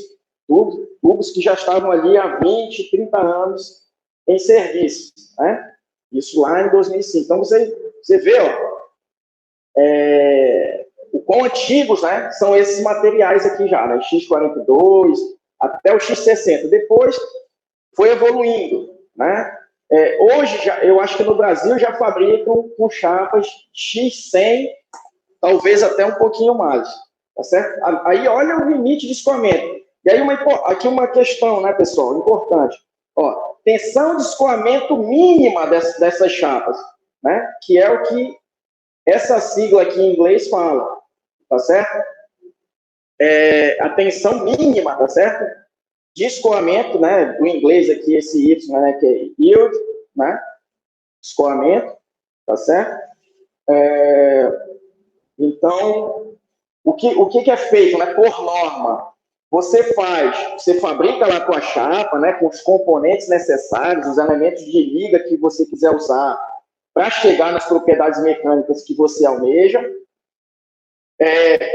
[SPEAKER 1] tubos que já estavam ali há 20, 30 anos em serviço, né? Isso lá em 2005. Então, você vê, ó, o quão antigos, né, são esses materiais aqui já, né? X42 até o X60. Depois foi evoluindo, né? Hoje, eu acho que no Brasil já fabricam com chapas X100, talvez até um pouquinho mais, tá certo? Aí, olha o limite de escoamento. E aí, aqui uma questão, né, pessoal, importante. Ó, tensão de escoamento mínima dessas chapas, né? Que é o que essa sigla aqui em inglês fala, tá certo? A tensão mínima, tá certo? De escoamento, né? Do inglês aqui, esse Y, né? Que é yield, né? Escoamento, tá certo? Então, o que é feito, né? Por norma, você fabrica lá a tua chapa, né, com os componentes necessários, os elementos de liga que você quiser usar para chegar nas propriedades mecânicas que você almeja.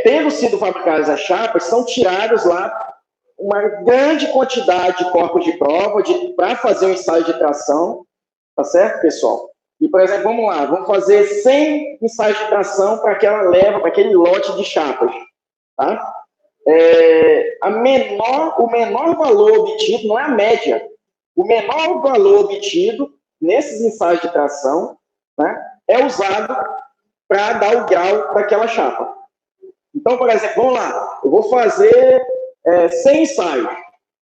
[SPEAKER 1] Tendo sido fabricadas as chapas, são tirados lá uma grande quantidade de corpos de prova para fazer um ensaio de tração, tá certo, pessoal? E, por exemplo, vamos lá, vamos fazer 100 ensaios de tração para aquela leva, para aquele lote de chapas, tá? O menor valor obtido, não é a média, o menor valor obtido nesses ensaios de tração, né, é usado para dar o grau daquela chapa. Então, por exemplo, vamos lá, eu vou fazer 100 ensaios.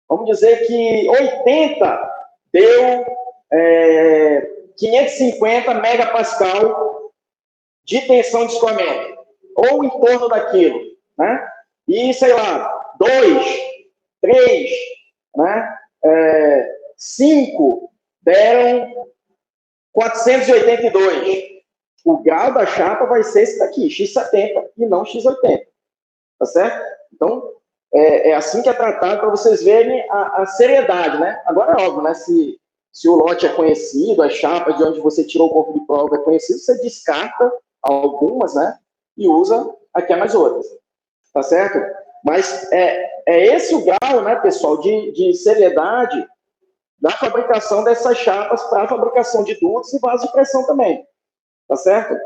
[SPEAKER 1] Vamos dizer que 80 deu 550 megapascal de tensão de escoamento, ou em torno daquilo, né? E, sei lá, 2, 3, né? 5 deram 482. O grau da chapa vai ser esse daqui, X70, e não X80. Tá certo? Então, é assim que é tratado, para vocês verem a seriedade, né? Agora é óbvio, né? Se o lote é conhecido, a chapa de onde você tirou o corpo de prova é conhecido, você descarta algumas, né? E usa aquelas outras. Tá certo? Mas é esse o grau, né, pessoal, de seriedade da fabricação dessas chapas para a fabricação de dutos e vasos de pressão também. Tá certo?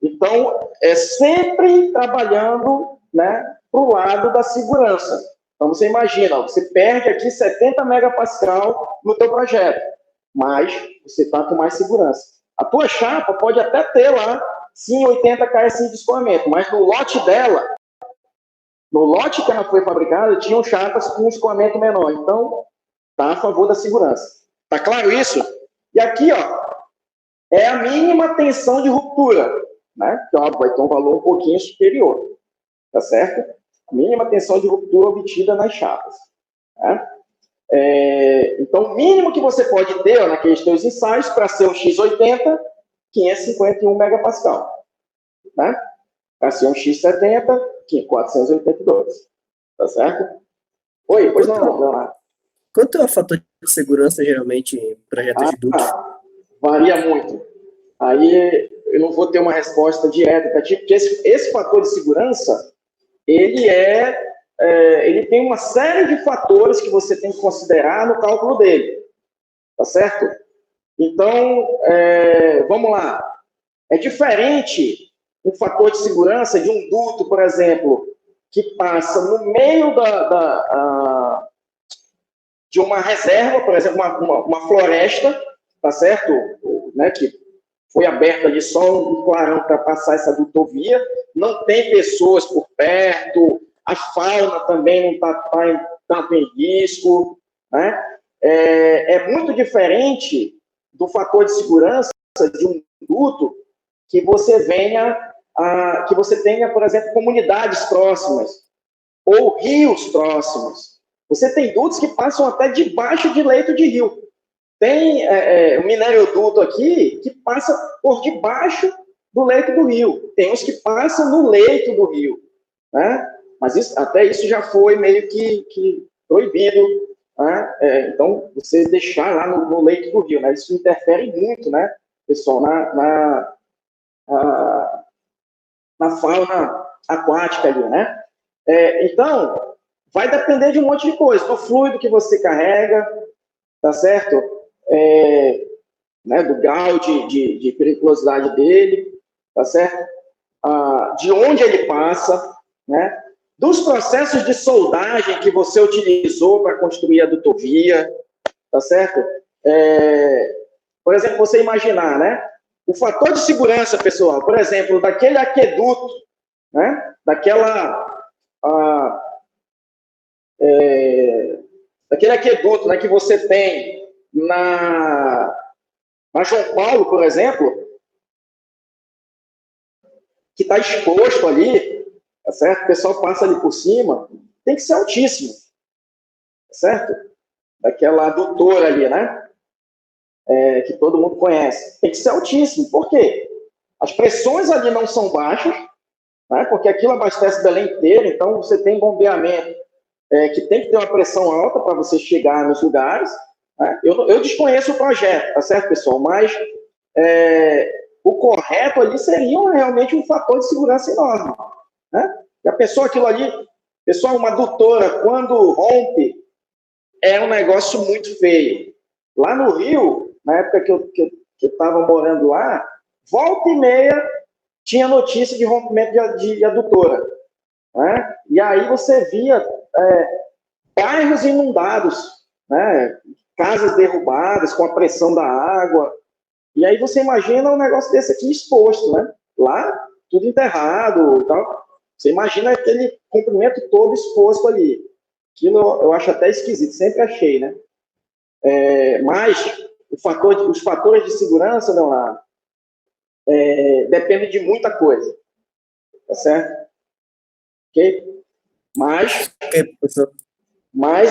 [SPEAKER 1] Então, é sempre trabalhando, né, o lado da segurança. Então, você imagina, você perde aqui 70 megapascal no teu projeto, mas você está com mais segurança. A tua chapa pode até ter lá, sim, 80 KSI de escoamento, mas no lote dela, no lote que ela foi fabricada, tinham chapas com escoamento menor. Então, está a favor da segurança. Tá claro isso? E aqui, ó, é a mínima tensão de ruptura, né? Que, ó, vai ter um valor um pouquinho superior, tá certo? A mínima tensão de ruptura obtida nas chapas. Né? Então, o mínimo que você pode ter, ó, naqueles teus ensaios, para ser um X80, 551 megapascal. Né? Para ser um X70, 482. Tá certo? Oi, pois não, Leonardo.
[SPEAKER 5] Quanto é o fator de segurança, geralmente, em projetos de dutos?
[SPEAKER 1] Varia muito. Aí eu não vou ter uma resposta direta para ti, porque esse fator de segurança, ele tem uma série de fatores que você tem que considerar no cálculo dele. Tá certo? Então, vamos lá. É diferente um fator de segurança de um duto, por exemplo, que passa no meio de uma reserva, por exemplo, uma floresta, tá certo? Né, que foi aberta ali só um clarão para passar essa dutovia, não tem pessoas por perto, a fauna também não está tanto em risco, né? É muito diferente do fator de segurança de um duto que você tenha, por exemplo, comunidades próximas ou rios próximos. Você tem dutos que passam até debaixo de leito de rio. Tem o minerioduto aqui que passa por debaixo do leito do rio. Tem uns que passam no leito do rio. Né? Mas até isso já foi meio que proibido. Né? Então, você deixar lá no leito do rio. Né? Isso interfere muito, né, pessoal, na fauna aquática ali. Né? Então, vai depender de um monte de coisa. Do fluido que você carrega, tá certo? Né, do grau de periculosidade dele, tá certo? De onde ele passa, né? Dos processos de soldagem que você utilizou para construir a dutovia, tá certo? Por exemplo, você imaginar, né? O fator de segurança, pessoal, por exemplo, daquele aqueduto, né? Daquele aqueduto, né, que você tem na João Paulo, por exemplo, que está exposto ali, tá certo? O pessoal passa ali por cima, tem que ser altíssimo, tá certo? Daquela adutora ali, né? Que todo mundo conhece. Tem que ser altíssimo. Por quê? As pressões ali não são baixas, né? Porque aquilo abastece Belém inteira, então você tem bombeamento que tem que ter uma pressão alta para você chegar nos lugares. Né? Eu desconheço o projeto, tá certo, pessoal? Mas o correto ali seria realmente um fator de segurança enorme. Né? E a pessoa, aquilo ali, pessoal, uma adutora, quando rompe, é um negócio muito feio. Lá no Rio, na época que eu estava morando lá, volta e meia tinha notícia de rompimento de adutora. Né? E aí você via bairros inundados, né? Casas derrubadas com a pressão da água. E aí você imagina um negócio desse aqui exposto, né? Lá, tudo enterrado e tal. Você imagina aquele comprimento todo exposto ali. Aquilo eu acho até esquisito, sempre achei, né? Mas os fatores de segurança, Leonardo, dependem de muita coisa. Tá certo? Ok? Mas,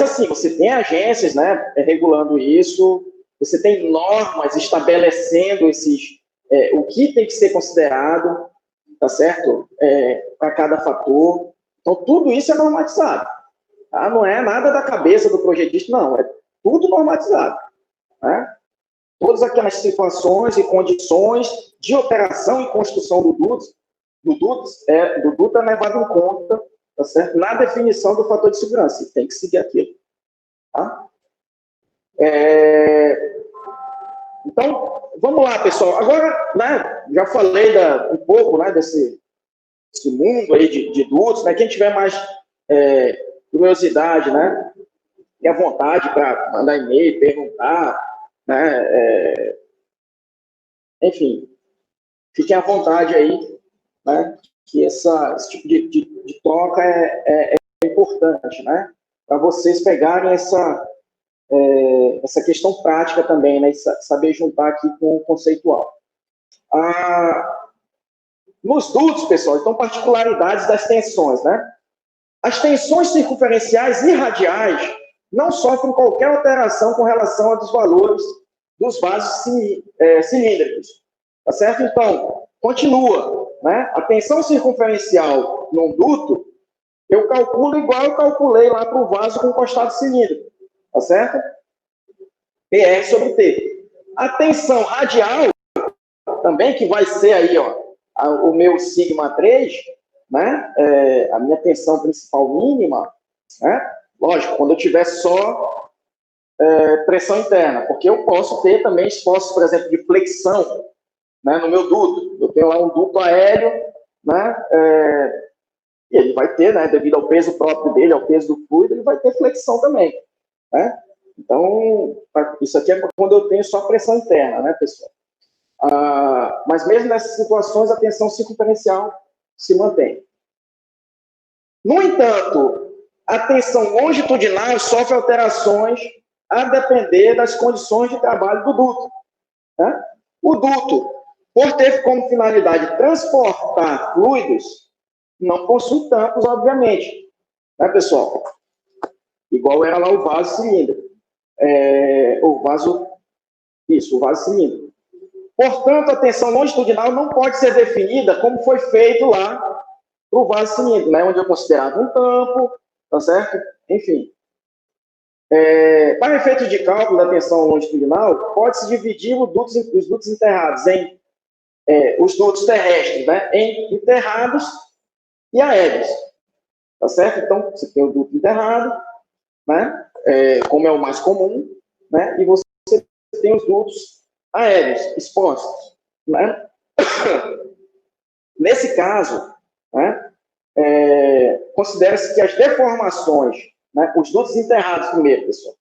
[SPEAKER 1] assim, você tem agências, né, regulando isso, você tem normas estabelecendo o que tem que ser considerado, tá certo? Para cada fator. Então, tudo isso é normatizado. Tá? Não é nada da cabeça do projetista, não. É tudo normatizado. Né? Todas aquelas situações e condições de operação e construção do duto é levado em conta, tá certo? Na definição do fator de segurança. E tem que seguir aquilo. Tá? Então, vamos lá, pessoal. Agora, né, já falei um pouco, né, desse mundo aí de dutos, né? Quem tiver mais curiosidade, né? Tenha vontade para mandar e-mail, perguntar, né? Enfim, fiquem à vontade aí, né? Que esse tipo de troca é importante, né? Para vocês pegarem essa questão prática também, né? E saber juntar aqui com o conceitual. Nos dutos, pessoal, então, particularidades das tensões, né? As tensões circunferenciais e radiais não sofrem qualquer alteração com relação aos valores dos vasos cilíndricos, tá certo? Então, continua, né? A tensão circunferencial num duto, eu calculo igual eu calculei lá para o vaso com encostado cilíndrico, tá certo? PR sobre T. A tensão radial, também, que vai ser aí, ó, o meu sigma 3, né? A minha tensão principal mínima, né? Lógico, quando eu tiver só pressão interna, porque eu posso ter também esforços, por exemplo, de flexão, né, no meu duto. Eu tenho lá um duto aéreo, né? E ele vai ter, né, devido ao peso próprio dele, ao peso do fluido, ele vai ter flexão também, né? Então, isso aqui é quando eu tenho só pressão interna, né, pessoal? Mas mesmo nessas situações, a tensão circunferencial se mantém. No entanto, a tensão longitudinal sofre alterações a depender das condições de trabalho do duto, né? O duto, por ter como finalidade transportar fluidos, não possui tampos, obviamente, né, pessoal? Igual era lá o vaso cilíndrico. O vaso cilíndrico. Portanto, a tensão longitudinal não pode ser definida como foi feito lá para o vaso cilíndrico, né, onde eu considerava um tampo, tá certo? Enfim. Para efeitos de cálculo da tensão longitudinal, pode-se dividir os dutos enterrados em os dutos terrestres, né, em enterrados e aéreos, tá certo? Então, você tem o duto enterrado, né, como é o mais comum, né, e você tem os dutos aéreos expostos, né? Nesse caso, né, considera-se que as deformações, né, os dutos enterrados primeiro, pessoal,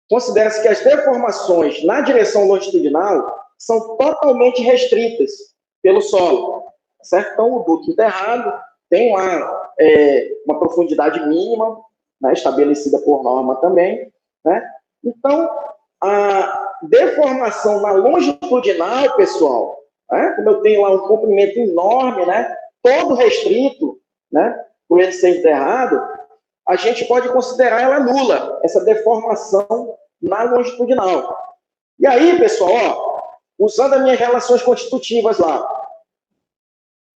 [SPEAKER 1] considera-se que as deformações na direção longitudinal são totalmente restritas pelo solo, certo? Então, o duto enterrado tem lá uma profundidade mínima, né, estabelecida por norma também, né? Então, a deformação na longitudinal, pessoal, né, como eu tenho lá um comprimento enorme, né, todo restrito, né, por ele ser enterrado, a gente pode considerar ela nula, essa deformação na longitudinal. E aí, pessoal, ó, usando as minhas relações constitutivas lá,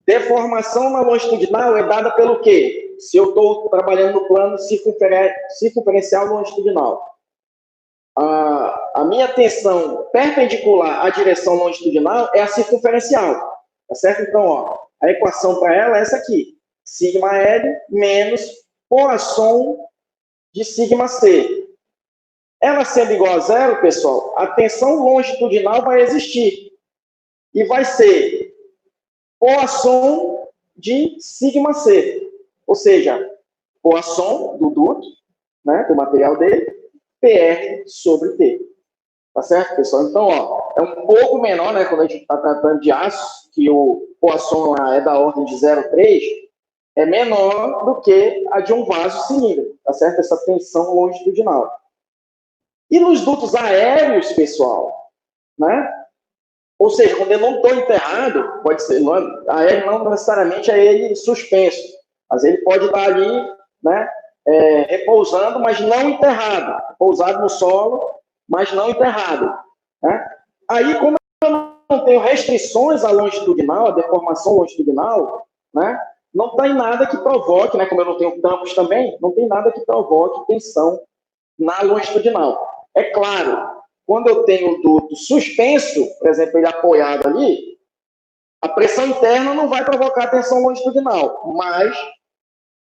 [SPEAKER 1] deformação na longitudinal é dada pelo quê? Se eu estou trabalhando no plano circunferencial longitudinal. A minha tensão perpendicular à direção longitudinal é a circunferencial, tá certo? Então, ó, a equação para ela é essa aqui, sigma L menos Poisson de sigma C. Ela sendo igual a zero, pessoal, a tensão longitudinal vai existir e vai ser Poisson de sigma C, ou seja, Poisson do duto, né, do material dele, PR sobre T. Tá certo, pessoal? Então, ó, é um pouco menor, né, quando a gente está tratando de aço, que o Poisson lá é da ordem de 0,3, é menor do que a de um vaso cilíndrico, tá certo? Essa tensão longitudinal. E nos dutos aéreos, pessoal, né? Ou seja, quando eu não estou enterrado, pode ser, aéreo não necessariamente é ele suspenso, mas ele pode estar ali, né, repousando, mas não enterrado, pousado no solo, mas não enterrado, né? Aí, como eu não tenho restrições à longitudinal, à deformação longitudinal, né, não tem nada que provoque, né, como eu não tenho tampos também, não tem nada que provoque tensão na longitudinal. É claro, quando eu tenho o duto suspenso, por exemplo, ele apoiado ali, a pressão interna não vai provocar tensão longitudinal, mas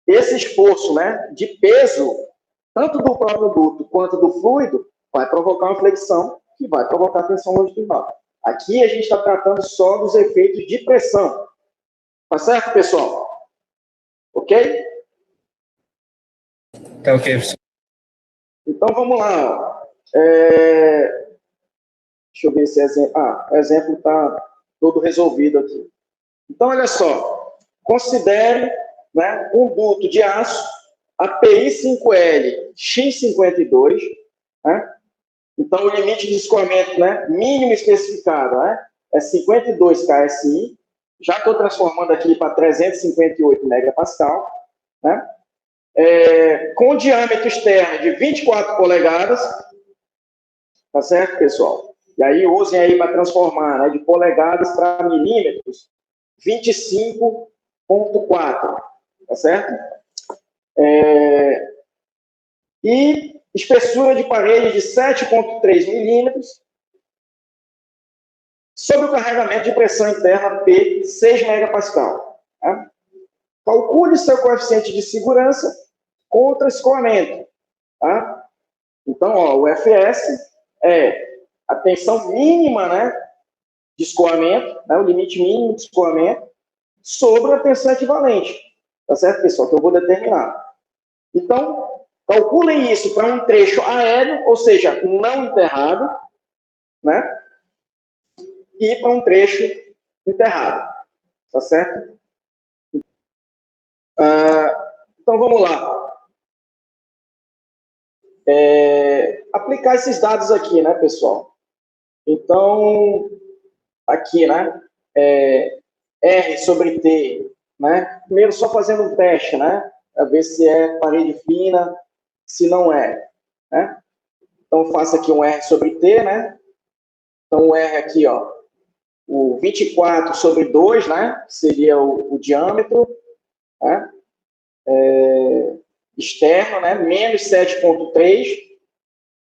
[SPEAKER 1] esse esforço, né, de peso, tanto do próprio duto quanto do fluido, vai provocar uma flexão que vai provocar tensão longitudinal. Aqui a gente está tratando só dos efeitos de pressão. Tá certo, pessoal? Ok?
[SPEAKER 3] Tá ok, professor.
[SPEAKER 1] Então, vamos lá. Ó. Deixa eu ver se o exemplo está todo resolvido aqui. Então, olha só. Considere, né, um duto de aço, API 5L X52, né? Então, o limite de escoamento, né, mínimo especificado, né, é 52 KSI. Já estou transformando aqui para 358 megapascal, né? Com diâmetro externo de 24 polegadas, tá certo, pessoal? E aí usem aí para transformar, né, de polegadas para milímetros, 25,4, tá certo? E espessura de parede de 7,3 milímetros, sob o carregamento de pressão interna P 6 megapascal. Tá? Calcule seu coeficiente de segurança contra escoamento. Tá? Então, ó, o FS é a tensão mínima, né, de escoamento, né, o limite mínimo de escoamento, sobre a tensão equivalente. Tá certo, pessoal? Que eu vou determinar. Então, calculem isso para um trecho aéreo, ou seja, não enterrado, né? E para um trecho enterrado. Tá certo? Então, vamos lá. Aplicar esses dados aqui, né, pessoal? Então, aqui, né? R sobre T, né? Primeiro, só fazendo um teste, né? Para ver se é parede fina, se não é, né? Então, faça aqui um R sobre T, né? Então, o R aqui, ó, o 24 sobre 2, né? Seria o diâmetro, né? Externo, né? Menos 7,3,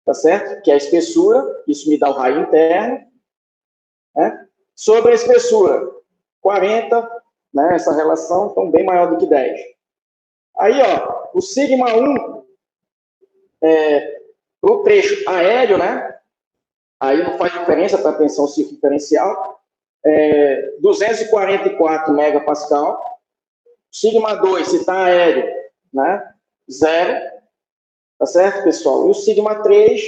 [SPEAKER 1] tá certo? Que é a espessura, isso me dá o raio interno, né? Sobre a espessura, 40, né? Essa relação, então, bem maior do que 10. Aí, ó, o sigma 1, o trecho aéreo, né? Aí não faz diferença para a tensão circunferencial, 244 megapascal. Sigma 2, se está aéreo, né? 0. Tá certo, pessoal? E o sigma 3,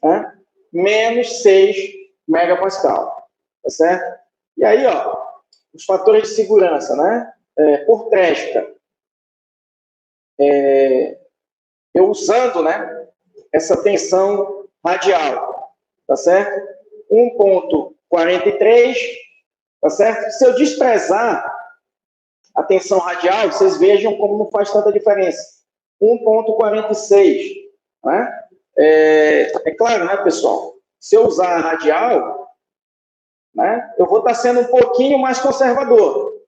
[SPEAKER 1] né? Menos 6 megapascal. Tá certo? E aí, ó, os fatores de segurança, né? Por tresca. Eu usando, né? Essa tensão radial. Tá certo? 1,43, tá certo? Se eu desprezar a tensão radial, vocês vejam como não faz tanta diferença. 1,46, né? Claro, né, pessoal? Se eu usar a radial, né, eu vou estar sendo um pouquinho mais conservador,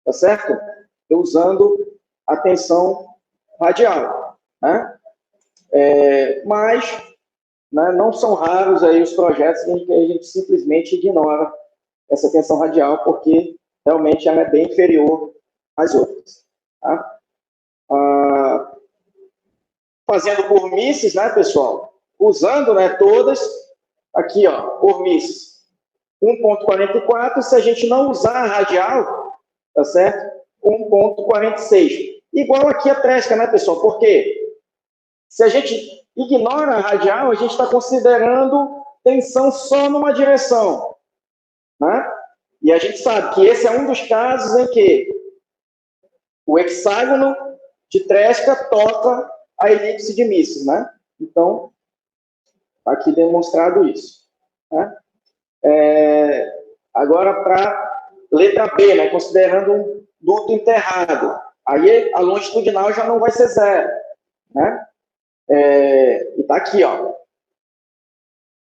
[SPEAKER 1] tá certo? Eu usando a tensão radial, né? Mas, né, não são raros aí os projetos em que a gente simplesmente ignora essa tensão radial, porque realmente ela é bem inferior às outras. Tá? Fazendo por misses, né, pessoal? Usando, né, todas, aqui, ó, por misses. 1,44, se a gente não usar a radial, tá certo? 1,46. Igual aqui a tresca, né, pessoal? Por quê? Se a gente ignora a radial, a gente está considerando tensão só numa direção, né? E a gente sabe que esse é um dos casos em que o hexágono de tresca toca a elipse de misses, né? Então, aqui demonstrado isso. Né? Agora, para letra B, né? Considerando um duto enterrado. Aí a longitudinal já não vai ser 0, né? E tá aqui, ó.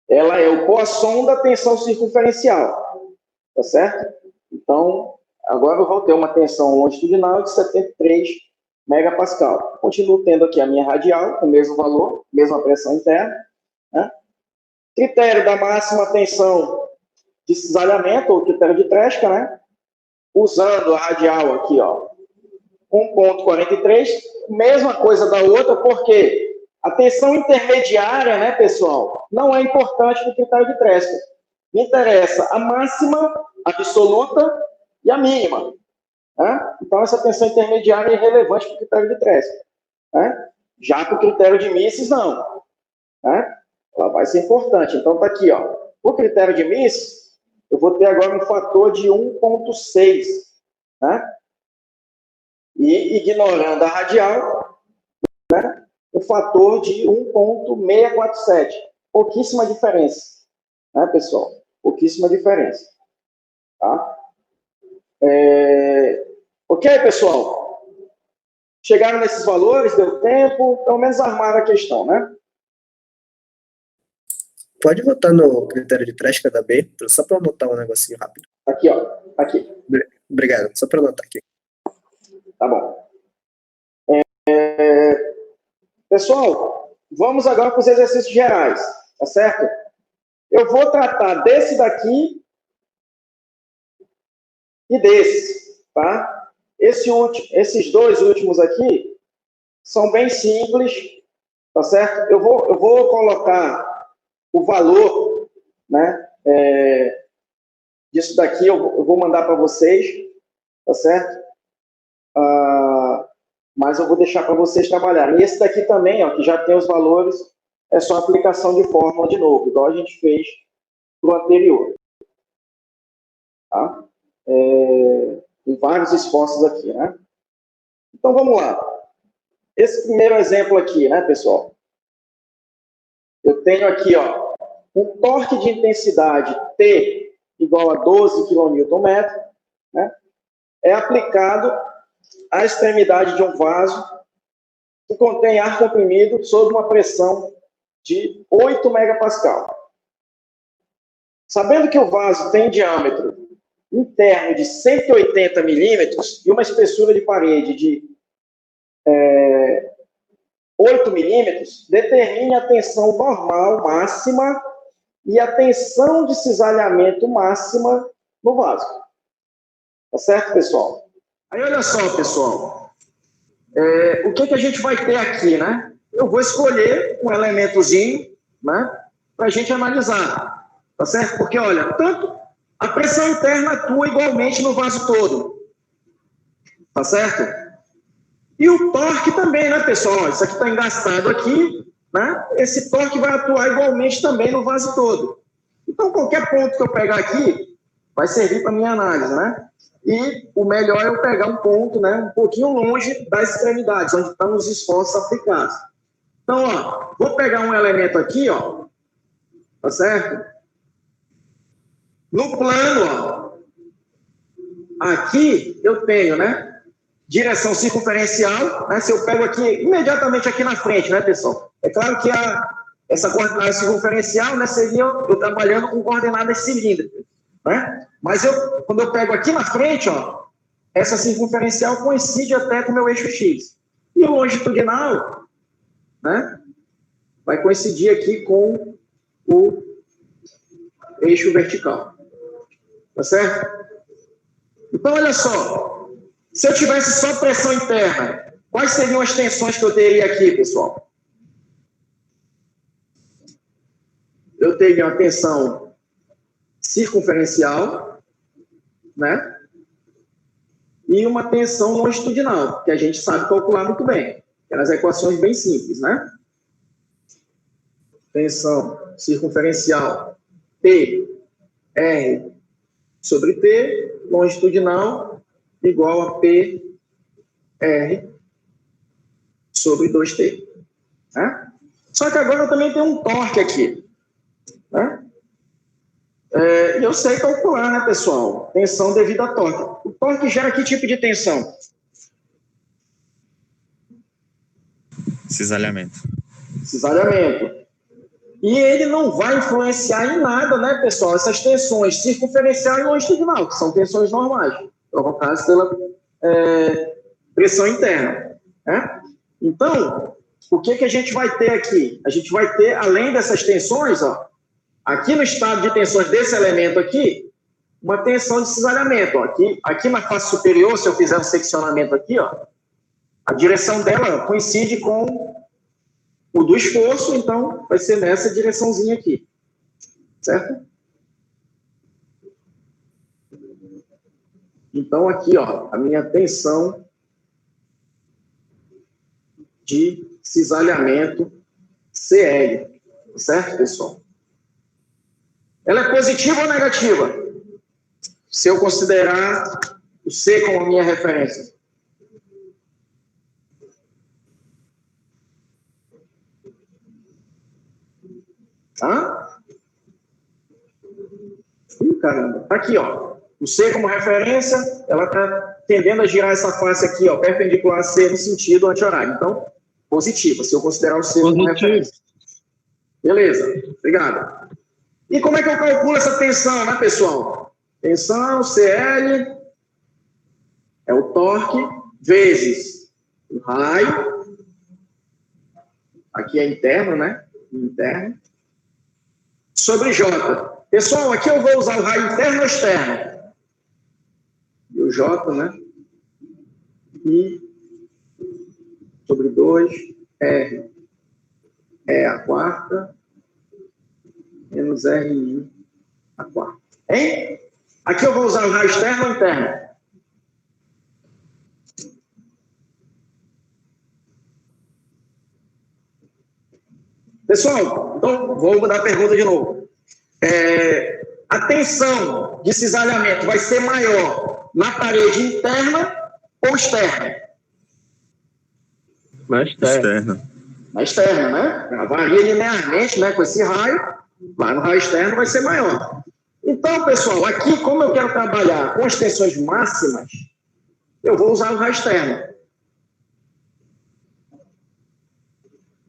[SPEAKER 1] Ela é o coassom da tensão circunferencial, tá certo? Então, agora eu vou ter uma tensão longitudinal de 73 megapascal. Continuo tendo aqui a minha radial, com o mesmo valor, mesma pressão interna, né? Critério da máxima tensão de cisalhamento, ou critério de tresca, né? Usando a radial aqui, ó, 1,43, mesma coisa da outra, porque a tensão intermediária, né, pessoal, não é importante no critério de tresca. Me interessa a máxima absoluta e a mínima. Né? Então, essa tensão intermediária é irrelevante para o critério de tresca. Né? Já para o critério de Mises, não. Né? Ela vai ser importante. Então, está aqui, ó. O critério de Mises, eu vou ter agora um fator de 1,6. Né? E, ignorando a radial, né? Um fator de 1,647. Pouquíssima diferença. Né, pessoal? Pouquíssima diferença. Tá? Ok, pessoal? Chegaram nesses valores, deu tempo, pelo menos armaram a questão, né?
[SPEAKER 5] Pode votar no critério de Treska da B, só para anotar um negocinho rápido.
[SPEAKER 1] Aqui, ó. Aqui.
[SPEAKER 5] Obrigado, só para anotar aqui.
[SPEAKER 1] Tá bom. Pessoal, vamos agora para os exercícios gerais, tá certo? Eu vou tratar desse daqui e desse, tá? Esses dois últimos aqui são bem simples, tá certo? Eu vou colocar o valor, né, disso daqui, eu vou mandar para vocês, tá certo? Mas eu vou deixar para vocês trabalharem. E esse daqui também, ó, que já tem os valores, é só aplicação de fórmula de novo, igual a gente fez no anterior. Tá? Tem vários esforços aqui, né? Então, vamos lá. Esse primeiro exemplo aqui, né, pessoal? Eu tenho aqui, ó, um torque de intensidade T igual a 12 kN, né? É aplicado à extremidade de um vaso que contém ar comprimido sob uma pressão de 8 megapascal. Sabendo que o vaso tem diâmetro interno de 180 milímetros e uma espessura de parede de 8 milímetros, determine a tensão normal máxima e a tensão de cisalhamento máxima no vaso. Tá certo, pessoal? Aí, olha só, pessoal. O que a gente vai ter aqui, né? Eu vou escolher um elementozinho, né? Para a gente analisar. Tá certo? Porque, olha, tanto a pressão interna atua igualmente no vaso todo. Tá certo? E o torque também, né, pessoal? Isso aqui está engaçado aqui, né? Esse torque vai atuar igualmente também no vaso todo. Então, qualquer ponto que eu pegar aqui vai servir para minha análise, né? E o melhor é eu pegar um ponto, né, um pouquinho longe das extremidades, onde estão os esforços aplicados. Então, ó, vou pegar um elemento aqui, ó, tá certo? No plano, ó, aqui eu tenho, né, direção circunferencial, né? Se eu pego aqui, imediatamente aqui na frente, né, pessoal? É claro que essa coordenada circunferencial, né, seria eu trabalhando com coordenadas cilíndricas, né? Mas quando eu pego aqui na frente, ó, essa circunferencial coincide até com o meu eixo X. E o longitudinal, né, vai coincidir aqui com o eixo vertical. Tá certo? Então, olha só. Se eu tivesse só pressão interna, quais seriam as tensões que eu teria aqui, pessoal? Eu teria uma tensão circunferencial, né? E uma tensão longitudinal, que a gente sabe calcular muito bem. Aquelas equações bem simples, né? Tensão circunferencial T, R sobre T, longitudinal igual a P, R sobre 2T. Né? Só que agora eu também tenho um torque aqui. Né? E eu sei calcular, né, pessoal? Tensão devida a torque. O torque gera que tipo de tensão?
[SPEAKER 6] Cisalhamento.
[SPEAKER 1] Cisalhamento. E ele não vai influenciar em nada, né, pessoal? Essas tensões circunferencial e longitudinal, que são tensões normais, provocadas pela pressão interna. Né? Então, o que a gente vai ter aqui? A gente vai ter, além dessas tensões, ó, aqui no estado de tensões desse elemento aqui, uma tensão de cisalhamento. Ó. Aqui na face superior, se eu fizer um seccionamento aqui, ó, a direção dela coincide com o do esforço, então vai ser nessa direçãozinha aqui. Certo? Então, aqui, ó, a minha tensão de cisalhamento CL. Certo, pessoal? Ela é positiva ou negativa? Se eu considerar o C como minha referência. Tá? Caramba. Tá aqui, ó. O C como referência, ela está tendendo a girar essa face aqui, ó, perpendicular a C no sentido anti-horário. Então, positiva, se eu considerar o C como referência. Beleza, obrigado. E como é que eu calculo essa tensão, né, pessoal? Tensão, CL, é o torque, vezes o raio. Aqui é interno, né? Interno. Sobre J. Pessoal, aqui eu vou usar o raio interno ou externo? E o J, né? I sobre 2, R. É a quarta, menos RI a quarta. Hein? Aqui eu vou usar o raio externo ou interno? Pessoal, então vou mudar a pergunta de novo. A tensão de cisalhamento vai ser maior na parede interna ou externa?
[SPEAKER 6] Na externa.
[SPEAKER 1] Na externa, né? Ela varia linearmente, né? Com esse raio, lá no raio externo vai ser maior. Então, pessoal, aqui, como eu quero trabalhar com as tensões máximas, eu vou usar o raio externo.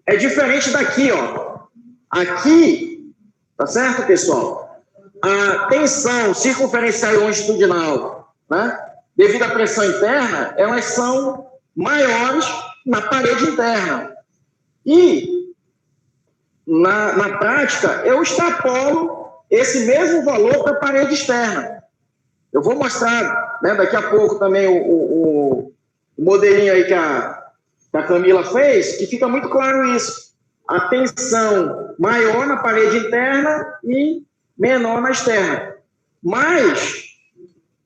[SPEAKER 1] É diferente daqui, ó. Aqui, tá certo, pessoal? A tensão circunferencial e longitudinal, né? Devido à pressão interna, elas são maiores na parede interna. E, na prática, eu extrapolo esse mesmo valor para a parede externa. Eu vou mostrar, né, daqui a pouco também o modelinho aí que a Camila fez, que fica muito claro isso. A tensão maior na parede interna e menor na externa. Mas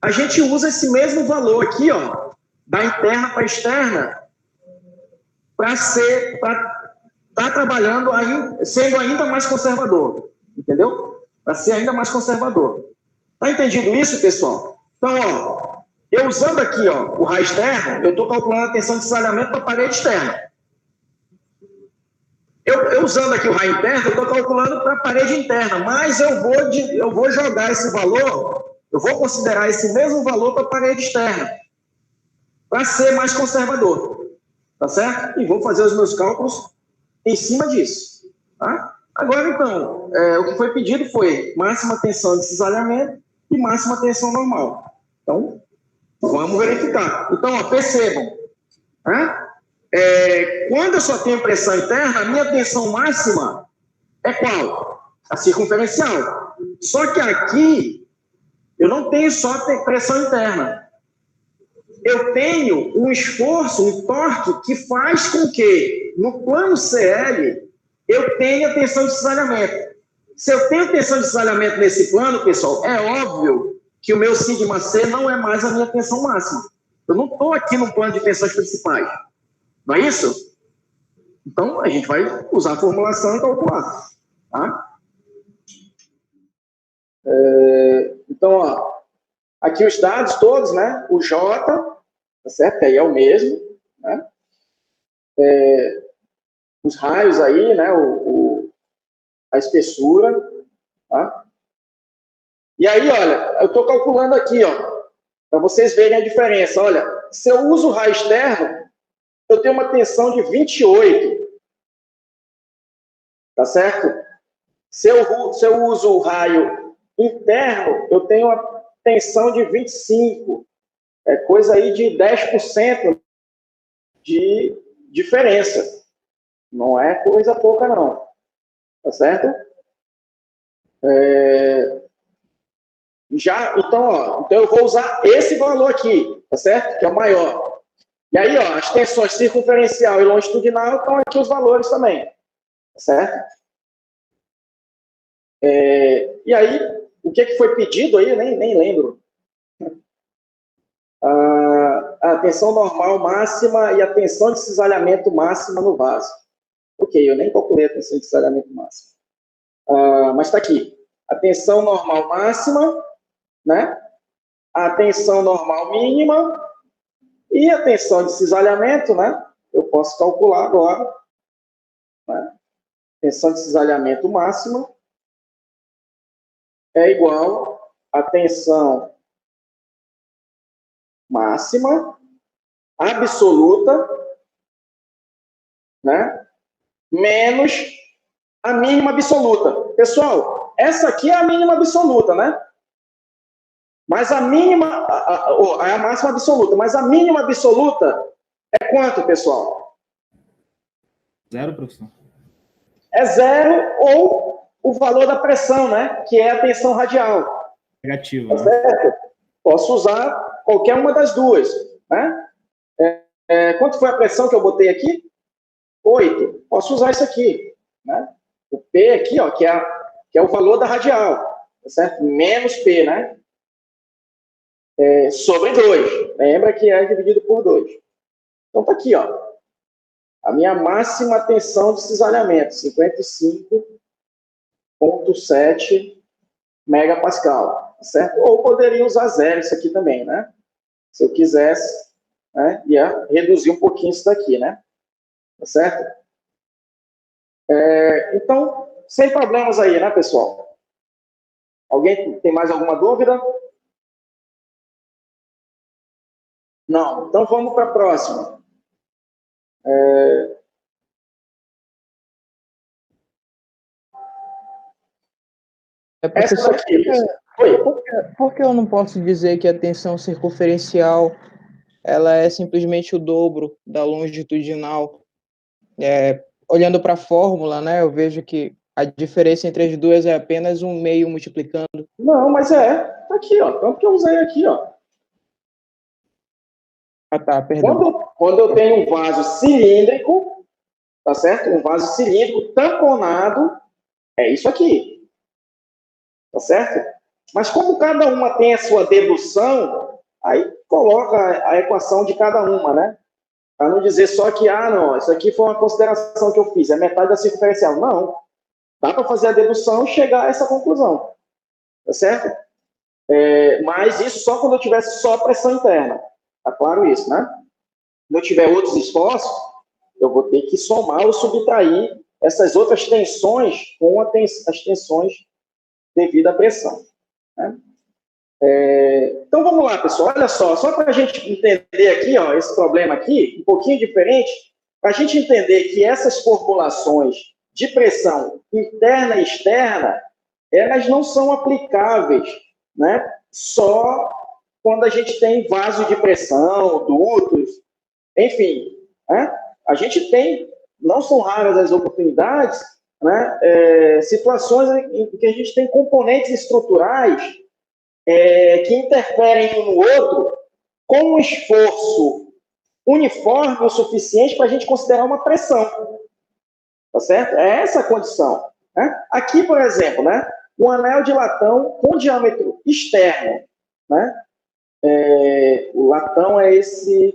[SPEAKER 1] a gente usa esse mesmo valor aqui, ó, da interna para a externa, para estar trabalhando, sendo ainda mais conservador. Entendeu? Para ser ainda mais conservador. Tá entendido isso, pessoal? Então, ó, eu usando aqui, ó, o raio externo, eu estou calculando a tensão de cisalhamento para a parede externa. Eu usando aqui o raio interno, eu estou calculando para a parede interna, mas eu vou jogar esse valor, eu vou considerar esse mesmo valor para a parede externa, para ser mais conservador, tá certo? E vou fazer os meus cálculos em cima disso, tá? Agora, então, o que foi pedido foi máxima tensão de cisalhamento e máxima tensão normal. Então, vamos verificar. Então, ó, percebam, né? Quando eu só tenho pressão interna, a minha tensão máxima é qual? A circunferencial. Só que aqui, eu não tenho só pressão interna. Eu tenho um esforço, um torque, que faz com que, no plano CL, eu tenha tensão de cisalhamento. Se eu tenho tensão de cisalhamento nesse plano, pessoal, é óbvio que o meu sigma C não é mais a minha tensão máxima. Eu não estou aqui no plano de tensões principais. Não é isso? Então, a gente vai usar a formulação e calcular. Tá? Então, ó, aqui os dados todos, né? O J, tá certo? Que aí é o mesmo, né? Os raios aí, né? A espessura, tá? E aí, olha, eu estou calculando aqui, ó, para vocês verem a diferença. Olha, se eu uso o raio externo, eu tenho uma tensão de 28, tá certo? Se eu uso o raio interno, eu tenho uma tensão de 25, é coisa aí de 10% de diferença. Não é coisa pouca, não. Tá certo? Então eu vou usar esse valor aqui, tá certo? Que é o maior. E aí, ó, as tensões circunferencial e longitudinal estão aqui os valores também, tá certo? E aí, o que foi pedido aí? Eu nem lembro. a tensão normal máxima e a tensão de cisalhamento máxima no vaso. Ok, eu nem calculei a tensão de cisalhamento máxima. Mas está aqui. A tensão normal máxima, né? A tensão normal mínima e a tensão de cisalhamento, né? Eu posso calcular agora. Né? Tensão de cisalhamento máxima é igual a tensão máxima absoluta, né? Menos a mínima absoluta. Pessoal, essa aqui é a mínima absoluta, né? Mas a mínima, é a máxima absoluta, mas a mínima absoluta é quanto, pessoal?
[SPEAKER 2] 0, professor.
[SPEAKER 1] É 0 ou o valor da pressão, né? Que é a tensão radial.
[SPEAKER 2] Negativo,
[SPEAKER 1] Tá
[SPEAKER 2] né?
[SPEAKER 1] certo? Posso usar qualquer uma das duas, né? Quanto foi a pressão que eu botei aqui? 8. Posso usar isso aqui, né? O P aqui, ó, que é o valor da radial, tá certo? Menos P, né? Sobre 2. Lembra que é dividido por 2. Então tá aqui, ó. A minha máxima tensão de cisalhamento, 55,7 megapascal, tá certo? Ou poderia usar 0 isso aqui também, né? Se eu quisesse, né? Ia reduzir um pouquinho isso daqui, né? Tá certo? Então, sem problemas aí, né, pessoal? Alguém tem mais alguma dúvida? Não. Então, vamos para a próxima.
[SPEAKER 4] Professor,
[SPEAKER 1] Essa daqui. Oi.
[SPEAKER 4] por que eu não posso dizer que a tensão circunferencial ela é simplesmente o dobro da longitudinal? Olhando para a fórmula, né, eu vejo que a diferença entre as duas é apenas 1/2 multiplicando.
[SPEAKER 1] Não, mas tá aqui, ó. Tanto que eu usei aqui, ó.
[SPEAKER 4] Tá, perdão.
[SPEAKER 1] Quando eu tenho um vaso cilíndrico, tá certo? Um vaso cilíndrico tamponado, é isso aqui. Tá certo? Mas como cada uma tem a sua dedução, aí coloca a equação de cada uma, né? Para não dizer só que, não, isso aqui foi uma consideração que eu fiz, é metade da circunferencial. Não. Dá para fazer a dedução e chegar a essa conclusão. Tá certo? Mas isso só quando eu tivesse só pressão interna. Tá claro isso, né? Quando eu tiver outros esforços, eu vou ter que somar ou subtrair essas outras tensões com as tensões devido à pressão. Né? Então, vamos lá, pessoal. Olha só para a gente entender aqui, ó, esse problema aqui, um pouquinho diferente, para a gente entender que essas formulações de pressão interna e externa, elas não são aplicáveis, né, só quando a gente tem vaso de pressão, dutos, enfim. Né? A gente tem, não são raras as oportunidades, né, situações em que a gente tem componentes estruturais que interferem um no outro com um esforço uniforme o suficiente para a gente considerar uma pressão. Tá certo? É essa a condição. Né? Aqui, por exemplo, né, um anel de latão com diâmetro externo. Né? O latão é esse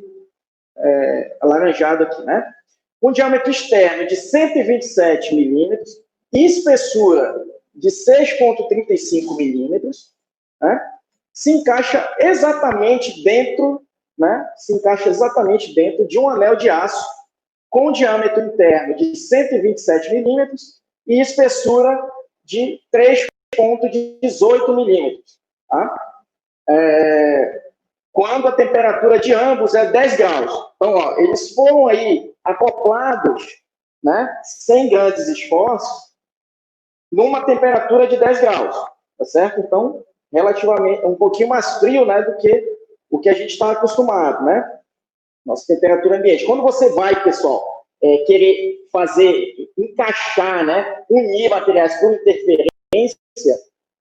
[SPEAKER 1] alaranjado aqui. Né? Com diâmetro externo de 127 milímetros e espessura de 6,35 milímetros. Né? Se encaixa exatamente dentro, né? Se encaixa exatamente dentro de um anel de aço com diâmetro interno de 127 milímetros e espessura de 3,18 milímetros. Tá? Quando a temperatura de ambos é 10 graus. Então, ó, eles foram aí acoplados, né? Sem grandes esforços, numa temperatura de 10 graus. Tá certo? Então, relativamente, um pouquinho mais frio, né, do que o que a gente está acostumado, né? Nossa temperatura ambiente. Quando você vai, pessoal, querer encaixar, né, unir materiais por interferência,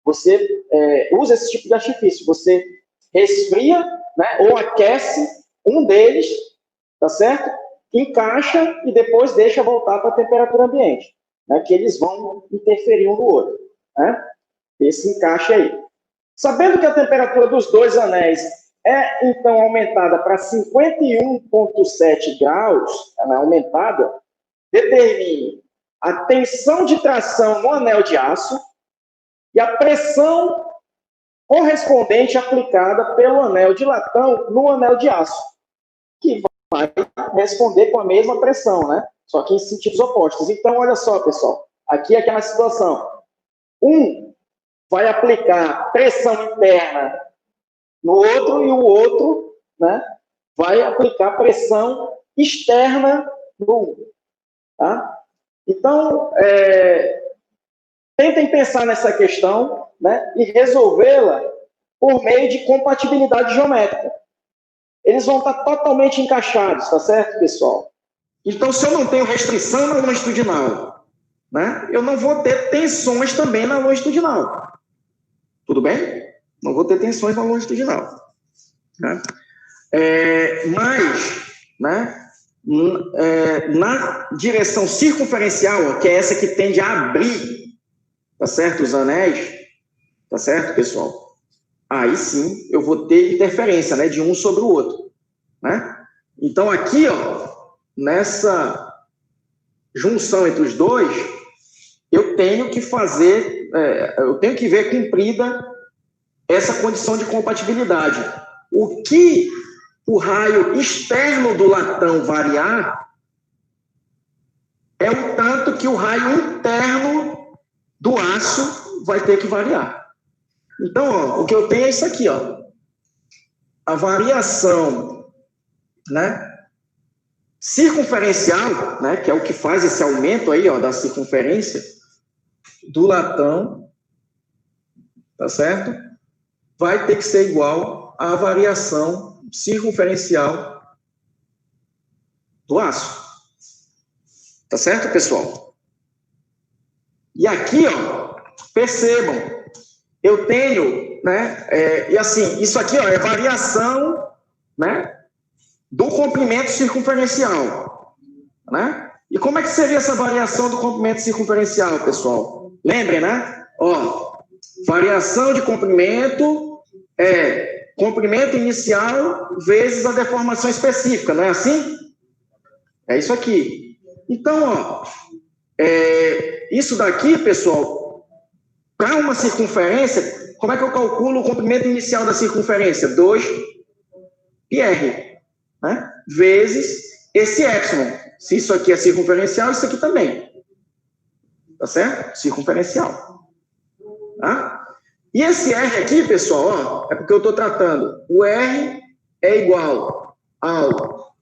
[SPEAKER 1] você usa esse tipo de artifício. Você resfria, né, ou aquece um deles, tá certo? Encaixa e depois deixa voltar para a temperatura ambiente, né, que eles vão interferir um no outro, né? Esse encaixe aí. Sabendo que a temperatura dos dois anéis é, então, aumentada para 51,7 graus, ela é aumentada, determine a tensão de tração no anel de aço e a pressão correspondente aplicada pelo anel de latão no anel de aço, que vai responder com a mesma pressão, né? Só que em sentidos opostos. Então, olha só, pessoal, aqui é aquela situação. Um vai aplicar pressão interna no outro e o outro, né, vai aplicar pressão externa no um. Tá? Então, tentem pensar nessa questão, né, e resolvê-la por meio de compatibilidade geométrica. Eles vão estar totalmente encaixados, tá certo, pessoal? Então, se eu não tenho restrição na longitudinal, né, eu não vou ter tensões também na longitudinal. Tudo bem? Não vou ter tensões na longitudinal. Né? Mas, né, na direção circunferencial, que é essa que tende a abrir, tá certo, os anéis, tá certo, pessoal? Aí sim, eu vou ter interferência, né, de um sobre o outro, né? Então, aqui, ó, nessa junção entre os dois, eu tenho que fazer, eu tenho que ver cumprida essa condição de compatibilidade. O que o raio externo do latão variar é o tanto que o raio interno do aço vai ter que variar. Então, ó, o que eu tenho é isso aqui, ó. A variação, né, circunferencial, né, que é o que faz esse aumento aí, ó, da circunferência do latão, tá certo? Vai ter que ser igual à variação circunferencial do aço. Tá certo, pessoal? E aqui, ó, percebam, eu tenho, né, e assim, isso aqui, ó, é variação, né, do comprimento circunferencial, né? E como é que seria essa variação do comprimento circunferencial, pessoal? Lembrem, né? Ó, variação de comprimento é comprimento inicial vezes a deformação específica, não é assim? É isso aqui. Então, ó, isso daqui, pessoal, para uma circunferência, como é que eu calculo o comprimento inicial da circunferência? 2πr, né? Vezes esse epsilon. Se isso aqui é circunferencial, isso aqui também. Tá certo? Circunferencial. Tá? E esse R aqui, pessoal, ó, é porque eu estou tratando. O R é igual ao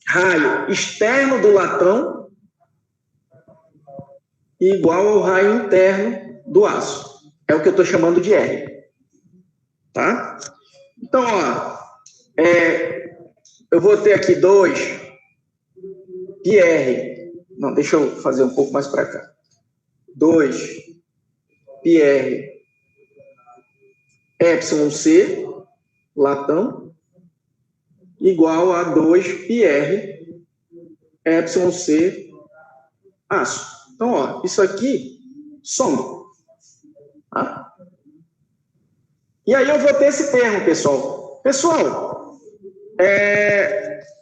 [SPEAKER 1] raio externo do latão e igual ao raio interno do aço. É o que eu estou chamando de R. Tá? Então, ó, eu vou ter aqui 2πr. Não, deixa eu fazer um pouco mais para cá. 2πr epsilon c, latão, igual a 2πr epsilon c, aço. Então, ó, isso aqui soma. Tá? E aí eu vou ter esse termo, pessoal. Pessoal,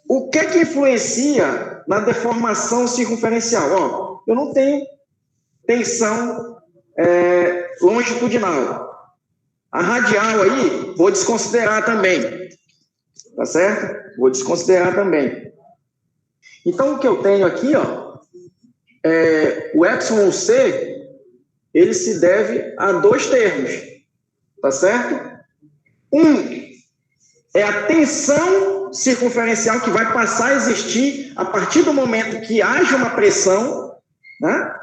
[SPEAKER 1] o que é que influencia na deformação circunferencial? Ó, eu não tenho tensão longitudinal. A radial aí, vou desconsiderar também. Tá certo? Vou desconsiderar também. Então, o que eu tenho aqui, ó, o epsilon c, ele se deve a dois termos. Tá certo? Um é a tensão circunferencial que vai passar a existir a partir do momento que haja uma pressão, né?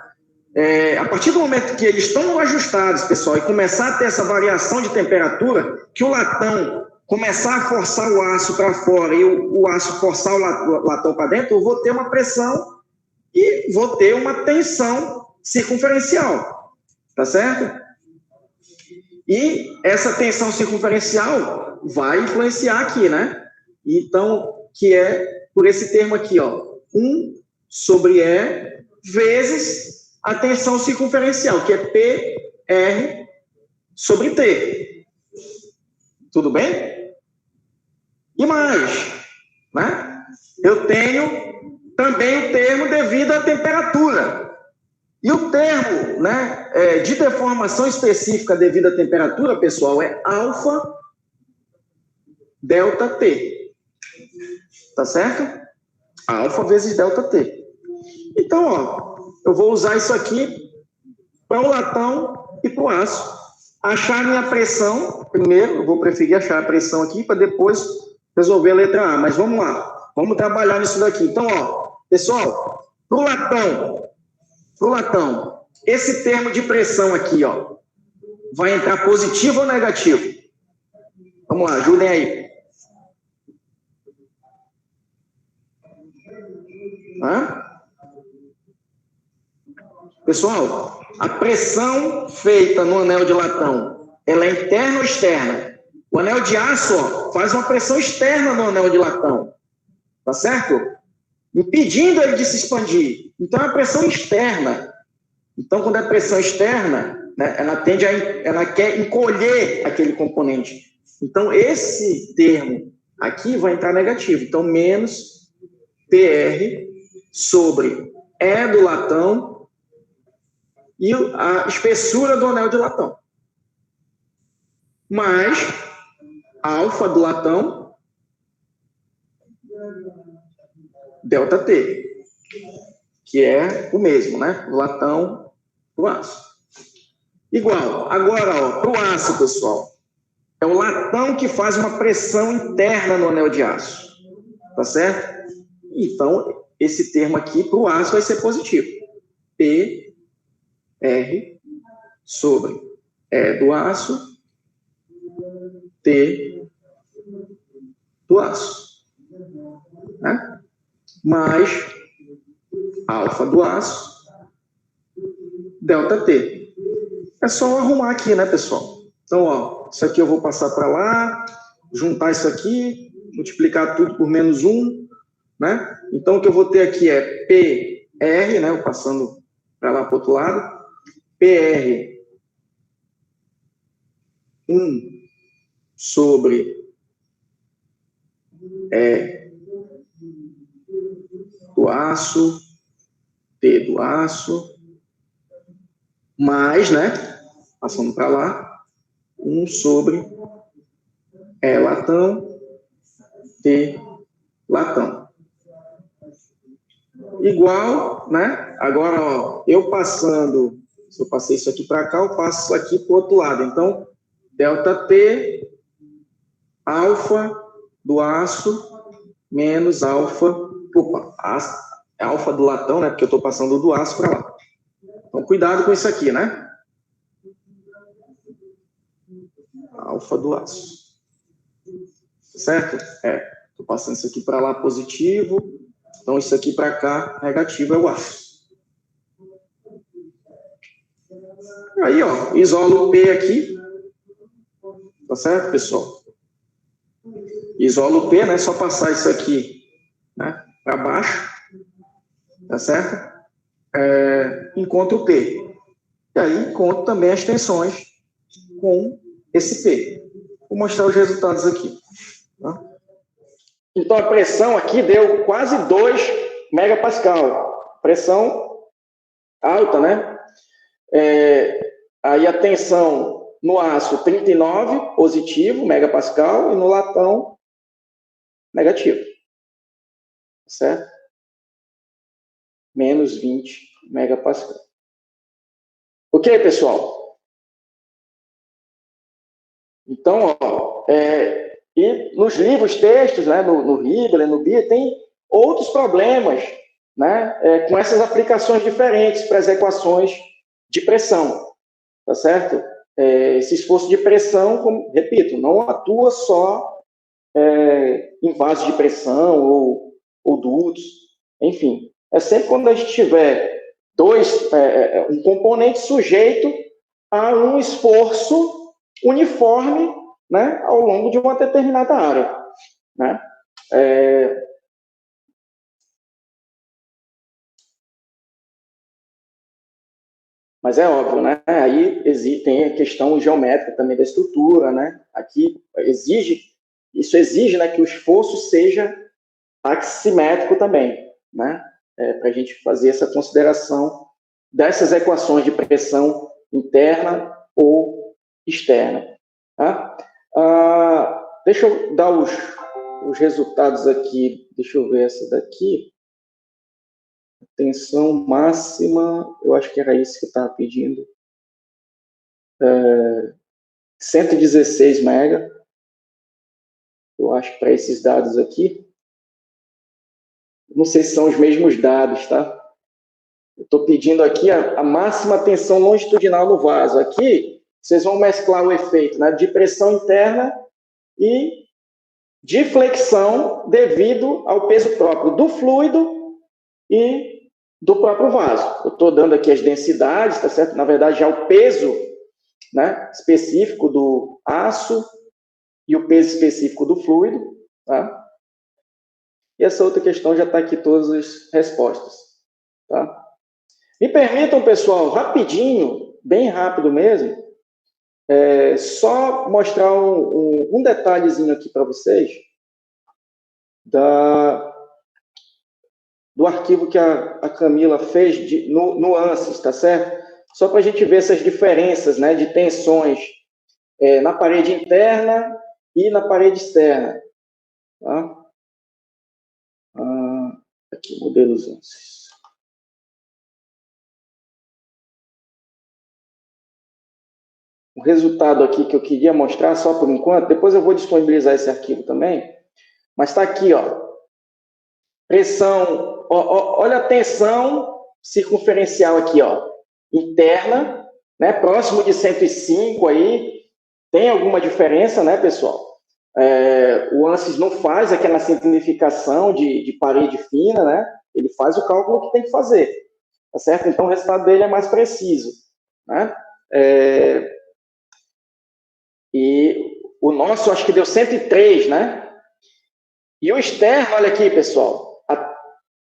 [SPEAKER 1] A partir do momento que eles estão ajustados, pessoal, e começar a ter essa variação de temperatura, que o latão começar a forçar o aço para fora e o aço forçar o latão para dentro, eu vou ter uma pressão e vou ter uma tensão circunferencial. Tá certo? E essa tensão circunferencial vai influenciar aqui, né? Então, que é por esse termo aqui, ó, 1 sobre E vezes a tensão circunferencial, que é PR sobre T. Tudo bem? mais, né? Eu tenho também o termo devido à temperatura. E o termo, né, de deformação específica devido à temperatura, pessoal, é alfa delta T. Tá certo? Alfa vezes delta T. Então, ó, eu vou usar isso aqui para o latão e para o aço. Achar minha pressão, primeiro, eu vou preferir achar a pressão aqui para depois resolver a letra A. Mas vamos lá, vamos trabalhar nisso daqui. Então, ó, pessoal, para o latão, esse termo de pressão aqui, ó, vai entrar positivo ou negativo? Vamos lá, ajudem aí. Hã? Pessoal, a pressão feita no anel de latão, ela é interna ou externa? O anel de aço, ó, faz uma pressão externa no anel de latão, tá certo? Impedindo ele de se expandir. Então, é a pressão externa. Então, quando é pressão externa, né, ela quer encolher aquele componente. Então, esse termo aqui vai entrar negativo. Então, menos PR sobre E do latão e a espessura do anel de latão. Mais alfa do latão, delta T, que é o mesmo, né? O latão pro aço. Igual. Agora, ó, pro aço, pessoal, é o latão que faz uma pressão interna no anel de aço. Tá certo? Então, esse termo aqui pro aço vai ser positivo. P R sobre E do aço, T do aço. Né? Mais alfa do aço, delta T. É só arrumar aqui, né, pessoal? Então, ó, isso aqui eu vou passar para lá, juntar isso aqui, multiplicar tudo por menos 1, né? Então, o que eu vou ter aqui é PR, né, eu passando para lá para o outro lado, PR 1 sobre E do aço, T do aço, mais, né, passando para lá, 1 sobre E latão, T latão. Igual, né, agora, ó, eu passando, se eu passei isso aqui para cá, eu passo isso aqui para o outro lado. Então, delta T, alfa do aço, menos alfa, alfa do latão, né, porque eu estou passando do aço para lá. Então, cuidado com isso aqui, né? Alfa do aço. Certo? Estou passando isso aqui para lá, positivo. Então, isso aqui para cá, negativo, é o aço. Aí, ó, isolo o P aqui. Tá certo, pessoal? Isolo o P, né? Só passar isso aqui, né, para baixo. Tá certo? Encontro o P. E aí, encontro também as tensões com esse P. Vou mostrar os resultados aqui. Tá? Então, a pressão aqui deu quase 2 megapascal. Pressão alta, né? Aí a tensão no aço, 39, positivo, megapascal, e no latão, negativo. Certo? Menos 20 megapascal. Ok, pessoal? Então, ó, e nos livros, textos, né, no Hibbeler, no BIA, tem outros problemas, né, com essas aplicações diferentes para as equações de pressão, tá certo? Esse esforço de pressão, como, repito, não atua só em vasos de pressão ou dutos, enfim. É sempre quando a gente tiver um componente sujeito a um esforço uniforme, né, ao longo de uma determinada área, né? Mas é óbvio, né? Aí tem a questão geométrica também da estrutura, né? Aqui exige isso exige, né, que o esforço seja aximétrico também, né, para a gente fazer essa consideração dessas equações de pressão interna ou externa. Tá? Deixa eu dar os resultados aqui, deixa eu ver essa daqui. Tensão máxima, eu acho que era isso que eu estava pedindo. 116 mega. Eu acho que para esses dados aqui. Não sei se são os mesmos dados, tá? Eu estou pedindo aqui a máxima tensão longitudinal no vaso. Aqui, vocês vão mesclar o efeito, né, de pressão interna e de flexão devido ao peso próprio do fluido e do próprio vaso. Eu estou dando aqui as densidades, tá certo? Na verdade, já o peso, né, específico do aço e o peso específico do fluido, tá? E essa outra questão já está aqui todas as respostas, tá? Me permitam, pessoal, rapidinho, bem rápido mesmo, só mostrar um detalhezinho aqui para vocês do arquivo que a Camila fez de nuances, tá certo? Só para a gente ver essas diferenças, né, de tensões na parede interna e na parede externa. Tá? Aqui, modelos ANSYS. O resultado aqui que eu queria mostrar, só por enquanto, depois eu vou disponibilizar esse arquivo também, mas está aqui, ó. Pressão, olha a tensão circunferencial aqui, ó, interna, né, próximo de 105 aí, tem alguma diferença, né, pessoal? O ANSYS não faz aquela simplificação de parede fina, né, ele faz o cálculo que tem que fazer, tá certo? Então o resultado dele é mais preciso, né? E o nosso, acho que deu 103, né? E o externo, olha aqui, pessoal, a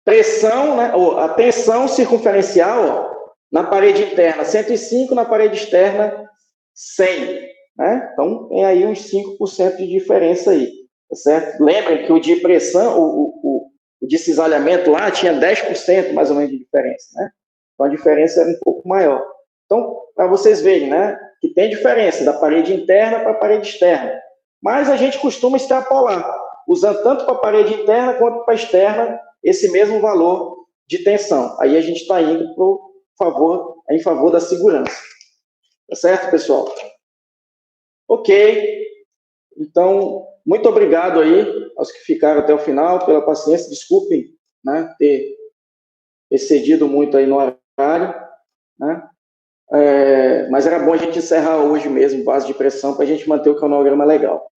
[SPEAKER 1] pressão, né, ou a tensão circunferencial, ó, na parede interna 105, na parede externa 100, né? Então tem aí uns 5% de diferença aí, tá certo? Lembrem que o de pressão, o de cisalhamento lá tinha 10% mais ou menos de diferença, né? Então a diferença era um pouco maior. Então, para vocês verem, né, que tem diferença da parede interna para a parede externa. Mas a gente costuma extrapolar, usando tanto para a parede interna quanto para a externa, esse mesmo valor de tensão. Aí a gente está indo em favor da segurança. Tá certo, pessoal? Ok. Então, muito obrigado aí aos que ficaram até o final, pela paciência. Desculpem, né, ter excedido muito aí no horário, né? Mas era bom a gente encerrar hoje mesmo, base de pressão, para a gente manter o cronograma legal.